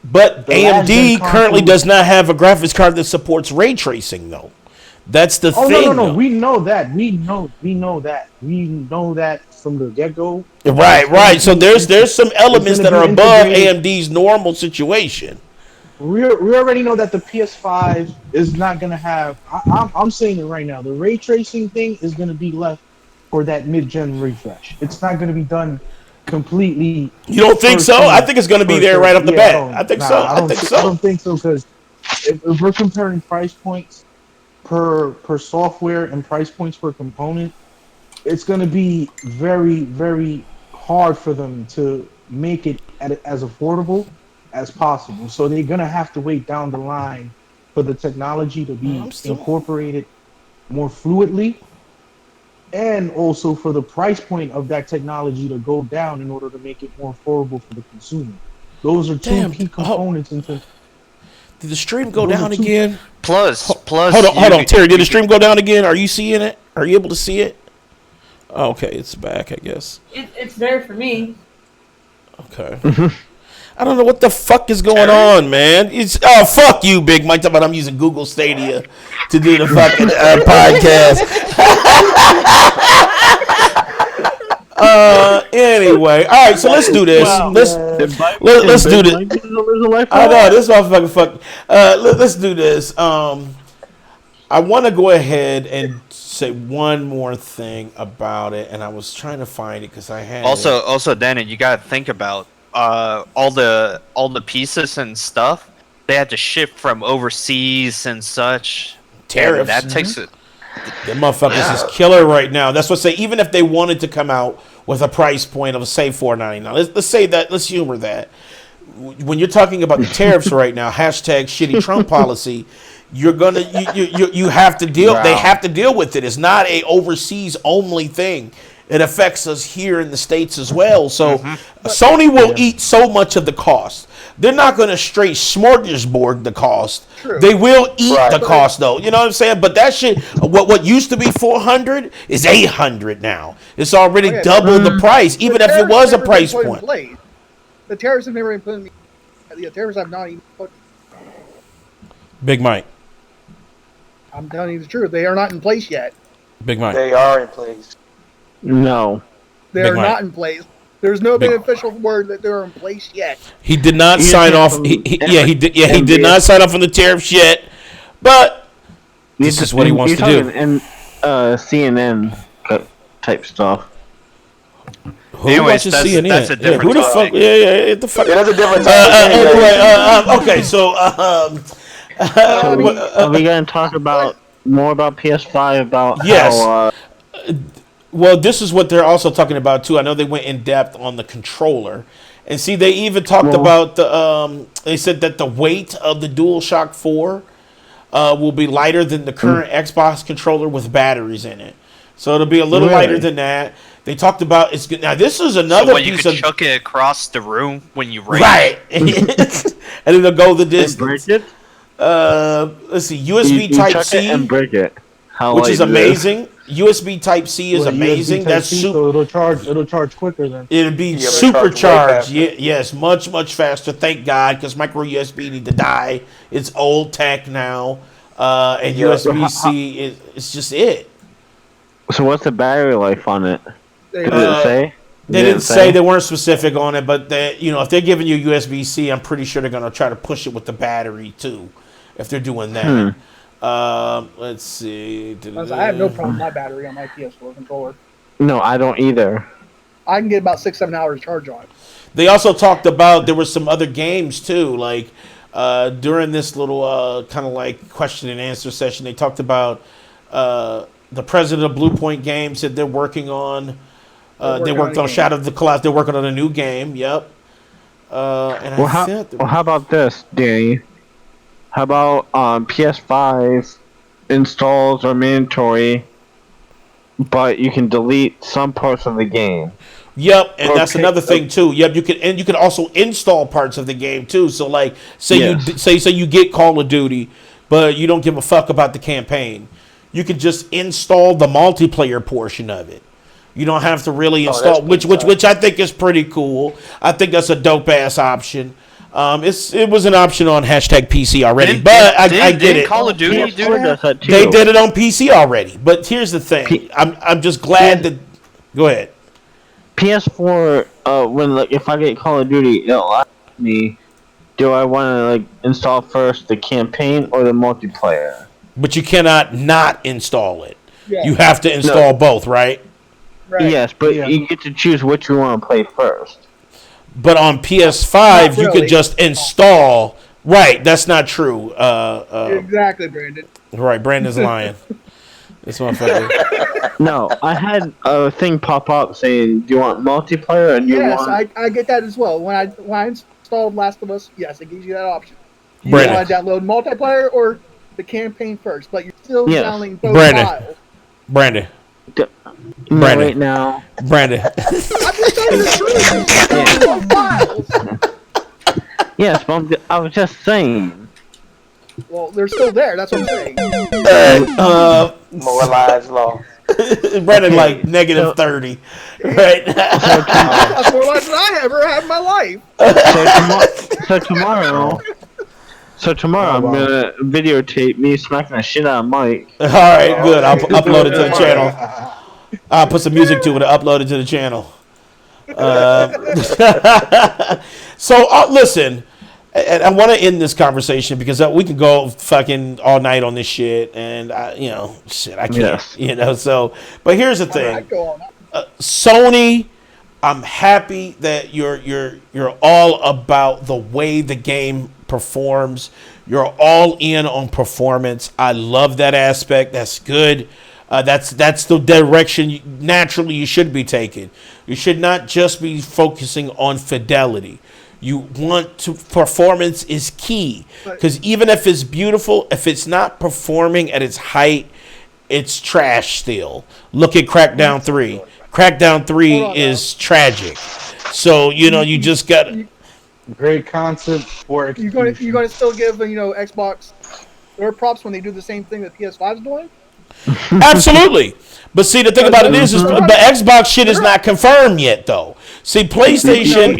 But AMD currently does not have a graphics card that supports ray tracing, though. That's the thing. No. We know that. We know that from the get go. Right. So there's some elements that are above AMD's normal situation. We already know that the PS5 is not going to have... I'm saying it right now. The ray tracing thing is going to be left for that mid-gen refresh. It's not going to be done completely... You don't think so? I think it's going to be there right off the bat. I think so. I don't think so, because if we're comparing price points per software and price points per component, it's going to be very, very hard for them to make it as affordable as possible. So they're gonna have to wait down the line for the technology to be incorporated more fluidly, and also for the price point of that technology to go down in order to make it more affordable for the consumer. Those are two key components into. Did the stream go down again? Plus. Hold on, Terry. Did the stream go down again? Are you seeing it? Are you able to see it? Okay, it's back, I guess. It's there for me. Okay. I don't know what the fuck is going on, man. Fuck you, Big Mike. Talking about I'm using Google Stadia to do the fucking podcast. Anyway, all right. So let's do this. Let's do this. I know this motherfucker. Fuck. Let's do this. I want to go ahead and say one more thing about it, and I was trying to find it because I had also, Danny, you gotta think about all the pieces and stuff. They had to ship from overseas and such. Tariffs. That takes it. The motherfuckers is killer right now. That's what I say. Even if they wanted to come out with a price point of say $4.99, let's say that. Let's humor that. When you're talking about the tariffs right now, hashtag shitty Trump policy, you're gonna you have to deal. Wow. They have to deal with it. It's not a overseas only thing. It affects us here in the States as well. So Sony will eat so much of the cost. They're not going to straight smorgasbord the cost. True. They will eat the cost, though. You know what I'm saying? But that shit, what used to be $400 is $800 now. It's already double the price, even if it was a price point. The tariffs have never been put in. The tariffs have not even put. Big Mike. I'm telling you the truth. They are not in place yet. Big Mike. They are in place. No. They are not in place. There's no big official word that they're in place yet. He did not sign off. He did not sign off on the tariffs yet. But this is what he wants to do. And CNN type stuff. Who watches CNN? That's a different who the fuck? Yeah, the fuck. That's a different okay, so are we gonna talk about more about PS5? About how? Well, this is what they're also talking about too. I know they went in depth on the controller, and see, they even talked about the. They said that the weight of the DualShock 4 will be lighter than the current Xbox controller with batteries in it, so it'll be a little lighter than that. They talked about it's good. Now this is another piece you of could chuck it across the room when you race. Right, and it'll go the distance. Break it? Let's see, USB Type C and break it. Which is amazing. USB Type C is amazing. That's super. So it'll charge quicker then. It'll be supercharged. Yes, much faster. Thank God, because micro USB need to die. It's old tech now, and USB C is just it. So what's the battery life on it? Did it say? They didn't say. They weren't specific on it, but if they're giving you USB C, I'm pretty sure they're gonna try to push it with the battery too, if they're doing that. Let's see. I have no problem with my battery on my PS4 controller. No, I don't either. I can get about 6-7 hours charge on it. They also talked about there were some other games too, like during this little kind of like question and answer session. They talked about the president of Blue Point Games said they're working on. They worked on Shadow of the Colossus. They're working on a new game. Yep. How about this, Danny? How about PS5 installs are mandatory, but you can delete some parts of the game. Yep, and that's another thing too. Yep, you can also install parts of the game too. So like, say you get Call of Duty, but you don't give a fuck about the campaign. You can just install the multiplayer portion of it. You don't have to really install, which I think is pretty cool. I think that's a dope ass option. It was an option on hashtag PC already, but I get it. Call of Duty do that? They did it on PC already, but here's the thing. I'm just glad that. Go ahead. PS4, if I get Call of Duty, it'll ask me, do I want to install first the campaign or the multiplayer? But you cannot not install it. Yeah. You have to install both, right? Right. Yes, but you get to choose which you want to play first. But on PS5, you could just install. Right, that's not true. Exactly, Brandon. Right, Brandon's lying. This motherfucker. No, I had a thing pop up saying, "Do you want multiplayer?" And I get that as well. When I installed Last of Us, yes, it gives you that option. You Brandon. want to download multiplayer or the campaign first, but you're still downloading both files. Brandon. Right now. Brandon. Yes, but I was just saying. Well, they're still there. That's what I'm saying. More lives lost. Brandon, like negative 30. Right? That's more lives than I ever had in my life. So tomorrow I'm gonna videotape me smacking the shit out of Mike. All right, good. I'll upload it to the channel. I'll put some music to it and upload it to the channel. So listen, and I want to end this conversation because we can go fucking all night on this shit, and I can't, Yes. So, but here's the thing, Sony, I'm happy that you're all about the way the game performs. You're all in on performance. I love that aspect. That's good. That's the direction naturally you should be taking. You should not just be focusing on fidelity. You want to performance is key, because even if it's beautiful, if it's not performing at its height, it's trash still. Look at Crackdown 3. Crackdown 3 is tragic. So you just got great concept for execution. You gonna still give Xbox their props when they do the same thing that PS5 is doing? Absolutely. But see, the thing about it is the Xbox shit is not confirmed yet, though. See, PlayStation.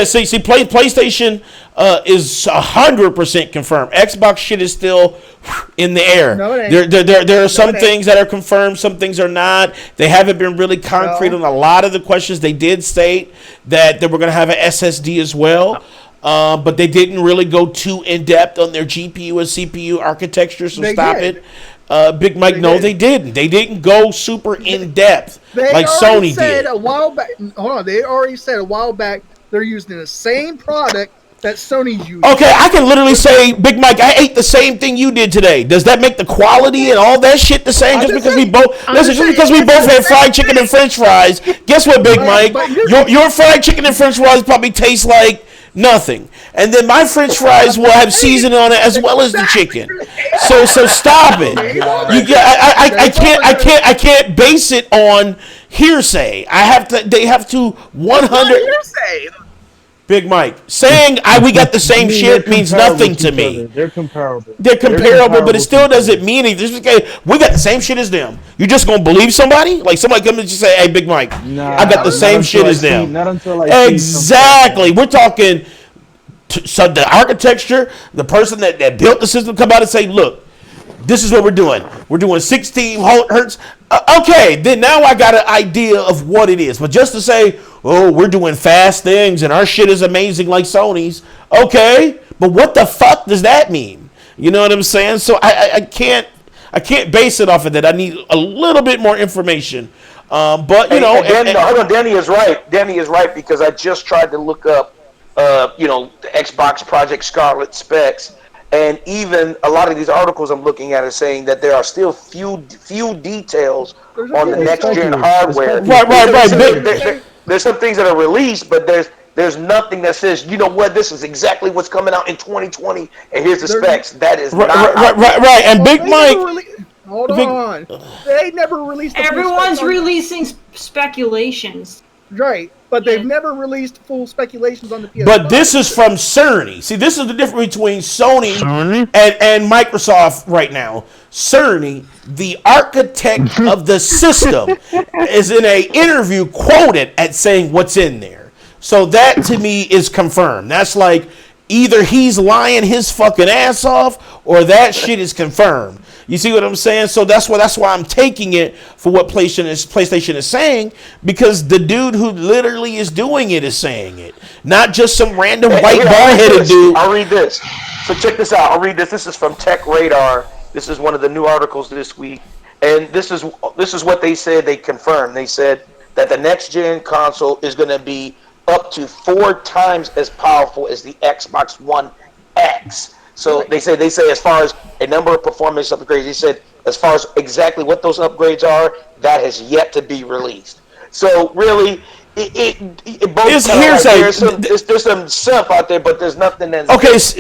See, PlayStation is 100% confirmed. Xbox shit is still in the air. No, it ain't. There are some things that are confirmed, some things are not. They haven't been really concrete on a lot of the questions. They did state that they were going to have an SSD as well. But they didn't really go too in depth on their GPU and CPU architecture, so stop it. Big Mike, they didn't. They didn't go super in depth like Sony did. A while back. Hold on, they already said a while back they're using the same product that Sony's using. Okay, I can literally say, Big Mike, I ate the same thing you did today. Does that make the quality and all that shit the same? Just because we both had fried chicken and French fries. Guess what, Big Mike? Your fried chicken and French fries probably taste like nothing, and then my French fries will have seasoning on it as well as the chicken. So stop it. I can't base it on hearsay. They have to 100. Big Mike saying we got the same shit means nothing to me. They're comparable. They're comparable, but it still doesn't mean anything. We got the same shit as them. You just gonna believe somebody? Like somebody come and just say, "Hey, Big Mike, I got the same shit as them." Not until exactly. We're talking. So the architecture, the person that built the system, come out and say, "Look, this is what we're doing. We're doing 16 hertz." Okay, then now I got an idea of what it is. But just to say, "Oh, we're doing fast things and our shit is amazing like Sony's," okay, but what the fuck does that mean? You know what I'm saying? So I can't base it off of that. I need a little bit more information. But Danny is right. Danny is right, because I just tried to look up, the Xbox Project Scarlet specs. And even a lot of these articles I'm looking at are saying that there are still few details on the next gen hardware. Right. There's some things that are released, but there's nothing that says, you know what, this is exactly what's coming out in 2020, and here's the specs. That is not right. And Big Mike. Hold on. They never released. Everyone's releasing speculations. Right, but they've never released full speculations on the PS5. But this is from Sony. See, this is the difference between Sony and Microsoft right now. Sony, the architect of the system, is in an interview quoted at saying what's in there. So that to me is confirmed. That's like either he's lying his fucking ass off or that shit is confirmed. You see what I'm saying? So that's why I'm taking it for what PlayStation is saying, because the dude who literally is doing it is saying it, not just some random white bald-headed dude. I'll read this. So check this out. I'll read this. This is from Tech Radar. This is one of the new articles this week, and this is what they said. They confirmed. They said that the next gen console is going to be up to 4 times as powerful as the Xbox One X. So they say as far as a number of performance upgrades, they said as far as exactly what those upgrades are, that has yet to be released. So really, it both it's hearsay. There's some stuff out there, but there's nothing that's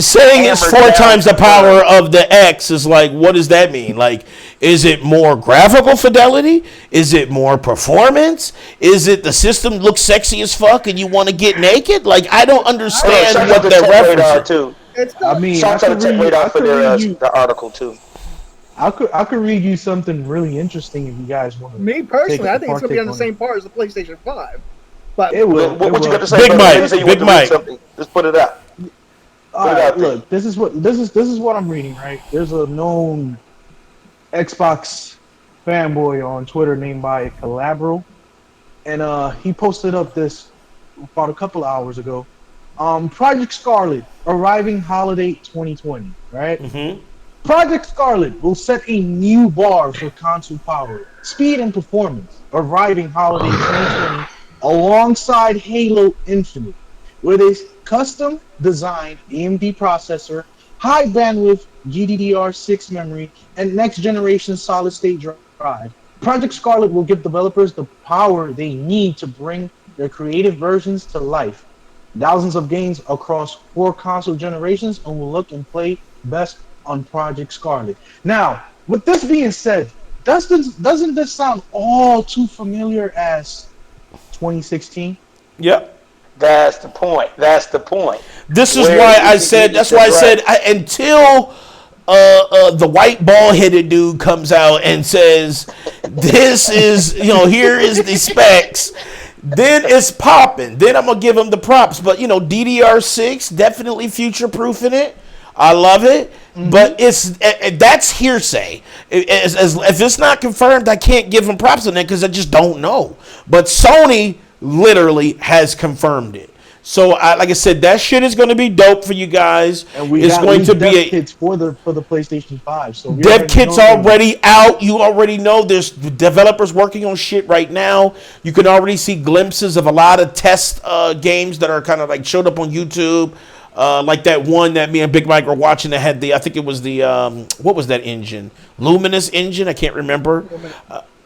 saying it's 4 times the power of the X is like, what does that mean? Like, is it more graphical fidelity? Is it more performance? Is it the system looks sexy as fuck and you want to get naked? Like, I don't understand what they're referencing. Shout out to Tech Radar for their article too. I could read you something really interesting if you guys want to. Me personally, I think it's gonna be on the same par as the PlayStation 5. But it will. What you got to say? Big Mike. Just put it out. Look, this is what I'm reading. Right, there's a known Xbox fanboy on Twitter named by Calabro, and he posted up this about a couple hours ago. Project Scarlet arriving holiday 2020, right? Mm-hmm. Project Scarlet will set a new bar for console power, speed, and performance, arriving holiday 2020 alongside Halo Infinite, with a custom designed AMD processor, high bandwidth GDDR6 memory, and next generation solid state drive. Project Scarlet will give developers the power they need to bring their creative versions to life. Thousands of games across 4 console generations and will look and play best on Project Scarlet. Now, with this being said, doesn't this sound all too familiar as 2016? Yep. That's the point. That's the point. This is why I said. That's why I said until the white bald-headed dude comes out and says, "This is here is the specs." Then it's popping. Then I'm gonna give him the props. But DDR6 definitely future-proofing it. I love it, but that's hearsay. If it's not confirmed, I can't give him props on that because I just don't know. But Sony literally has confirmed it. So, like I said, that shit is going to be dope for you guys. And it's going to be dev kits for the PlayStation 5. So dev kits already out. You already know there's developers working on shit right now. You can already see glimpses of a lot of test games that are kind of like showed up on YouTube. Like that one that me and Big Mike were watching that had I think it was the, what was that engine? Luminous engine? I can't remember.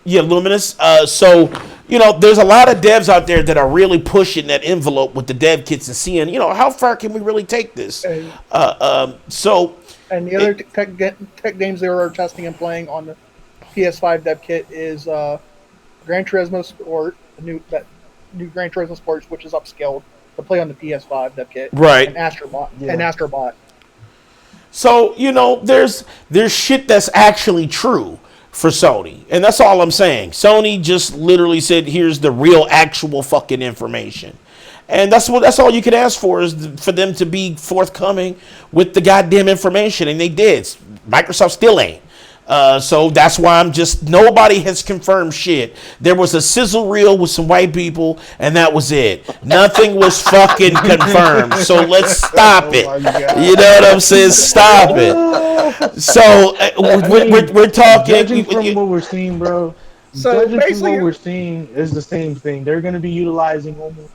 Luminous. So, there's a lot of devs out there that are really pushing that envelope with the dev kits and seeing, how far can we really take this? And the other tech games they were testing and playing on the PS5 dev kit is Gran Turismo Sport, that new Gran Turismo Sports, which is upscaled to play on the PS5 dev kit, right? And Astrobot. So there's shit that's actually true for Sony, and that's all I'm saying. Sony just literally said, "Here's the real, actual fucking information," and that's all you can ask for is for them to be forthcoming with the goddamn information, and they did. Microsoft still ain't. So that's why nobody has confirmed shit. There was a sizzle reel with some white people, and that was it. Nothing was fucking confirmed. So let's stop it. You know what I'm saying? Stop it. So we're talking. Judging from what we're seeing, bro. So judging from what we're seeing is the same thing. They're going to be utilizing almost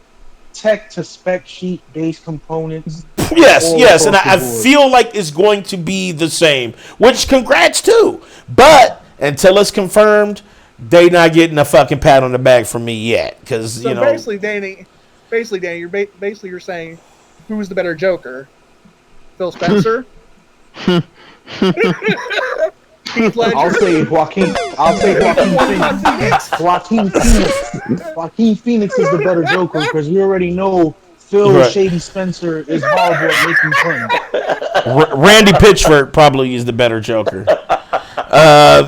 tech to spec sheet based components. Yes, and I feel like it's going to be the same, which congrats too. But until it's confirmed, they not getting a fucking pat on the back from me yet, because basically, Danny, you're saying who's the better Joker, Phil Spencer? I'll say Joaquin. Phoenix. Joaquin Phoenix is the better Joker because we already know Phil Shady Spencer is horrible at making fun. Randy Pitchford probably is the better Joker.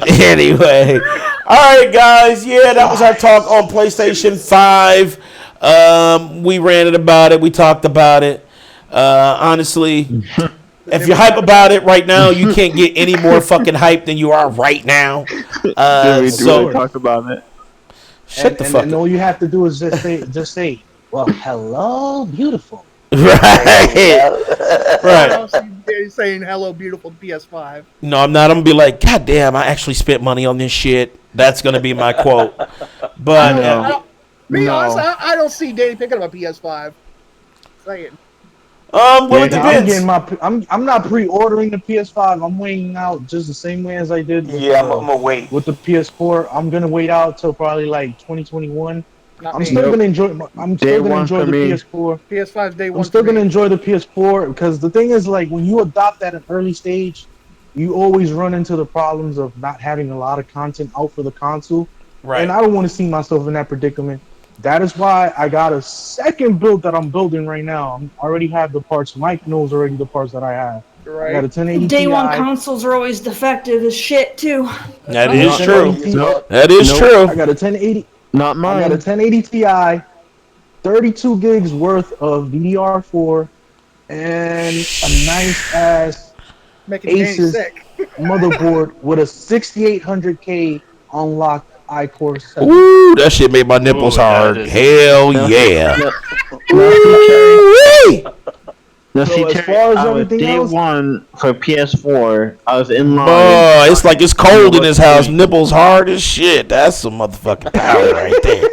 Anyway, all right, guys. Yeah, that was our talk on PlayStation 5. We ranted about it. We talked about it. Honestly, if you're hype about it right now, you can't get any more fucking hype than you are right now. We talked about it. Shut the fuck up. And all you have to do is just say, well, hello, beautiful. Right. I don't see Danny saying hello, beautiful PS5. No, I'm not. I'm gonna be like, God damn, I actually spent money on this shit. That's gonna be my quote. But honestly, I don't see Danny picking up a PS5. Saying. Well, it depends. I'm not pre-ordering the PS5. I'm waiting out just the same way as I did. With, I'm gonna wait with the PS4. I'm gonna wait out till probably like 2021. I'm still gonna enjoy the PS4. PS5's day one. I'm still gonna enjoy the PS4 because the thing is, like, when you adopt at an early stage, you always run into the problems of not having a lot of content out for the console. Right. And I don't want to see myself in that predicament. That is why I got a second build that I'm building right now. I already have the parts. Mike knows already the parts that I have. Right. I got a 1080 Day Ti. one consoles are always defective as shit too. That is true. That is true. I got a 1080. Not mine. I got a 1080 Ti, 32 gigs worth of DDR4, and a nice ass Asus motherboard with a 6800K unlocked iCore 7. Ooh, that shit made my nipples hard. Hell yeah. No, So see, as Terry, far as I was everything day else- one for PS4. I was in line. Oh, it's like it's cold in his house. Nipples hard as shit. That's some motherfucking power right there.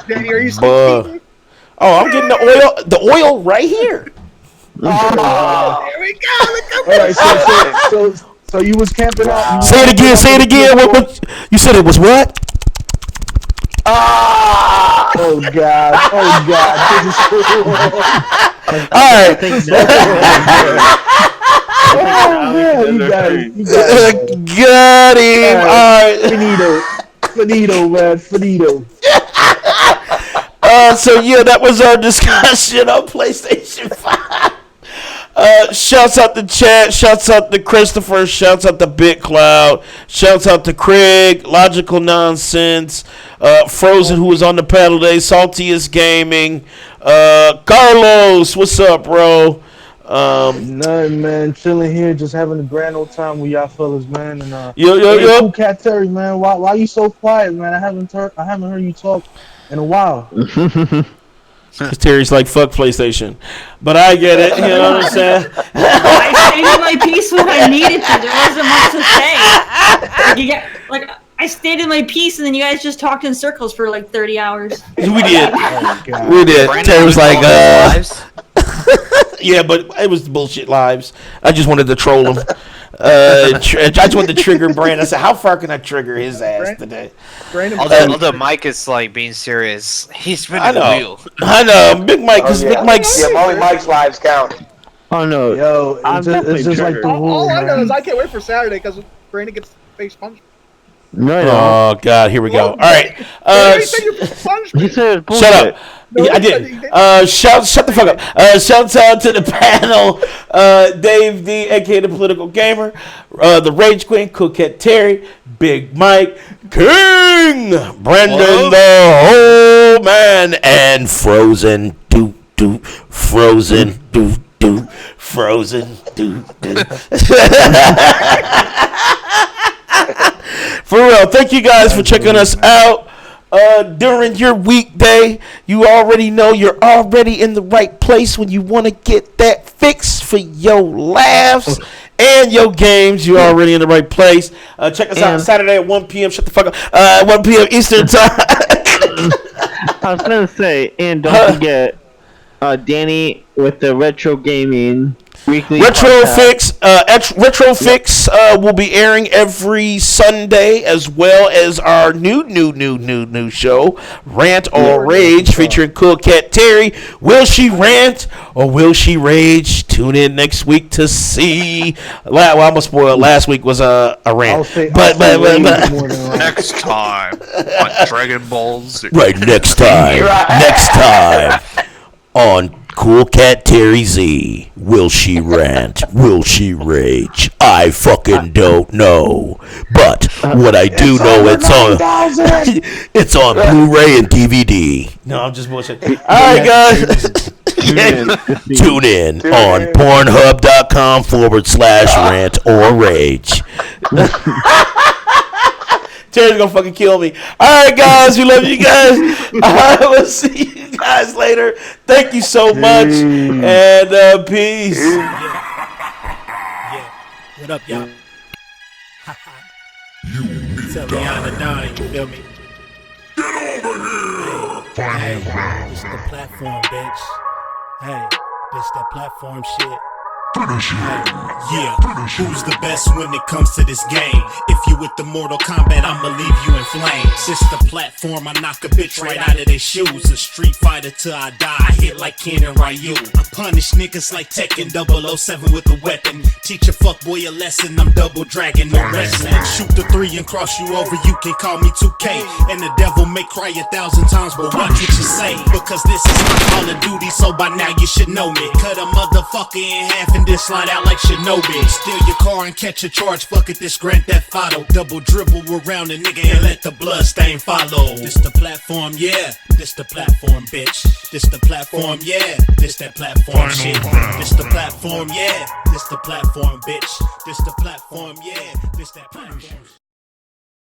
Danny, are you Oh, I'm getting the oil right here. There we go. All right, so you was camping out. Say it again. Say it again. What, you said it was what? Oh God! Oh God! This is All right. you guys. Got him. All right. Finito, man. Finito. So yeah, that was our discussion on PlayStation 5. Shouts out to chat, shouts out to Christopher, shouts out to BitCloud, shouts out to Craig, Logical Nonsense, Frozen, who was on the panel today, Saltiest Gaming, Carlos, what's up, bro? Nothing, man. Chilling here, just having a grand old time with y'all fellas, man. And yo. Cool Cat Terry, man. Why you so quiet, man? I haven't heard you talk in a while. Because Terry's like, fuck PlayStation. But I get it, you know what I'm saying? I stated my piece when I needed to. There wasn't much to say. I stated my piece, and then you guys just talked in circles for like 30 hours. We did. Oh, We did. Brandon Terry was like, lives. yeah, but it was bullshit lives. I just wanted to troll him. I just wanted to trigger Brandon. I said, how far can I trigger his ass today? Although Mike is like being serious, he's spinning the wheel. I know, Big Mike, because Big Mike's. Yeah, only Mike's lives count. Oh no, Yo, it's just like the rule, All I know man. is I can't wait for Saturday because Brandon gets face punched. Right. Oh God, here we go. All right, He said you punched me. He said bullshit. shut up. No, Yeah, I he said he did. didn't. Shut the fuck up. Shouts out to the panel, Dave D, aka the Political Gamer, the Rage Queen, Coquette Terry, Big Mike, King, Brendan the Whole Man, and Frozen Frozen Frozen For real, thank you guys for checking us out. During your weekday, you already know you're already in the right place when you want to get that fix for your laughs and your games. You're already in the right place. Check us out Saturday at 1 p.m. Shut the fuck up. 1 p.m. Eastern time. I was gonna say, and don't forget, Danny with the retro gaming weekly Retro podcast. Fix will be airing every Sunday, as well as our new show, Rant or Rage, featuring Cool Cat Terry. Will she rant or will she rage? Tune in next week to see. Well, I'm gonna spoil. Last week was a rant, but Next time on Dragon Ball Z. right next time. Next time on Cool Cat Terry Z. Will she rant? Will she rage? I fucking don't know. But what I do know, it's on Blu-ray and DVD. No, I'm just bullshit. All right, guys. Tune in on Pornhub.com/rant or rage. Terry's gonna fucking kill me. All right, guys, we love you guys. We'll see you guys later. Thank you so much, and peace. Yeah. What up, y'all? Tell me I'm the dime, you feel me? Get over here! Hey, this the platform, bitch. Hey, this that platform shit. Yeah, who's the best when it comes to this game? If you with the Mortal Kombat, I'ma leave you in flames. This the platform, I knock a bitch right out of their shoes. A street fighter till I die, I hit like Ken and Ryu. I punish niggas like Tekken 007 with a weapon. Teach a fuckboy a lesson, I'm double dragging, no wrestling. Shoot the 3 and cross you over, you can call me 2K. And the devil may cry 1,000 times, but watch what you say. Because this is my Call of Duty, so by now you should know me. Cut a motherfucker in half and then slide out like Shinobi. Steal your car and catch a charge, fuck it, this Grand Theft Auto. Double dribble around a nigga and let the blood stain follow. This the platform, yeah. This the platform, bitch. This the platform, yeah. This that platform shit. This the platform, yeah. This the platform, bitch. This the platform, yeah. This that platform.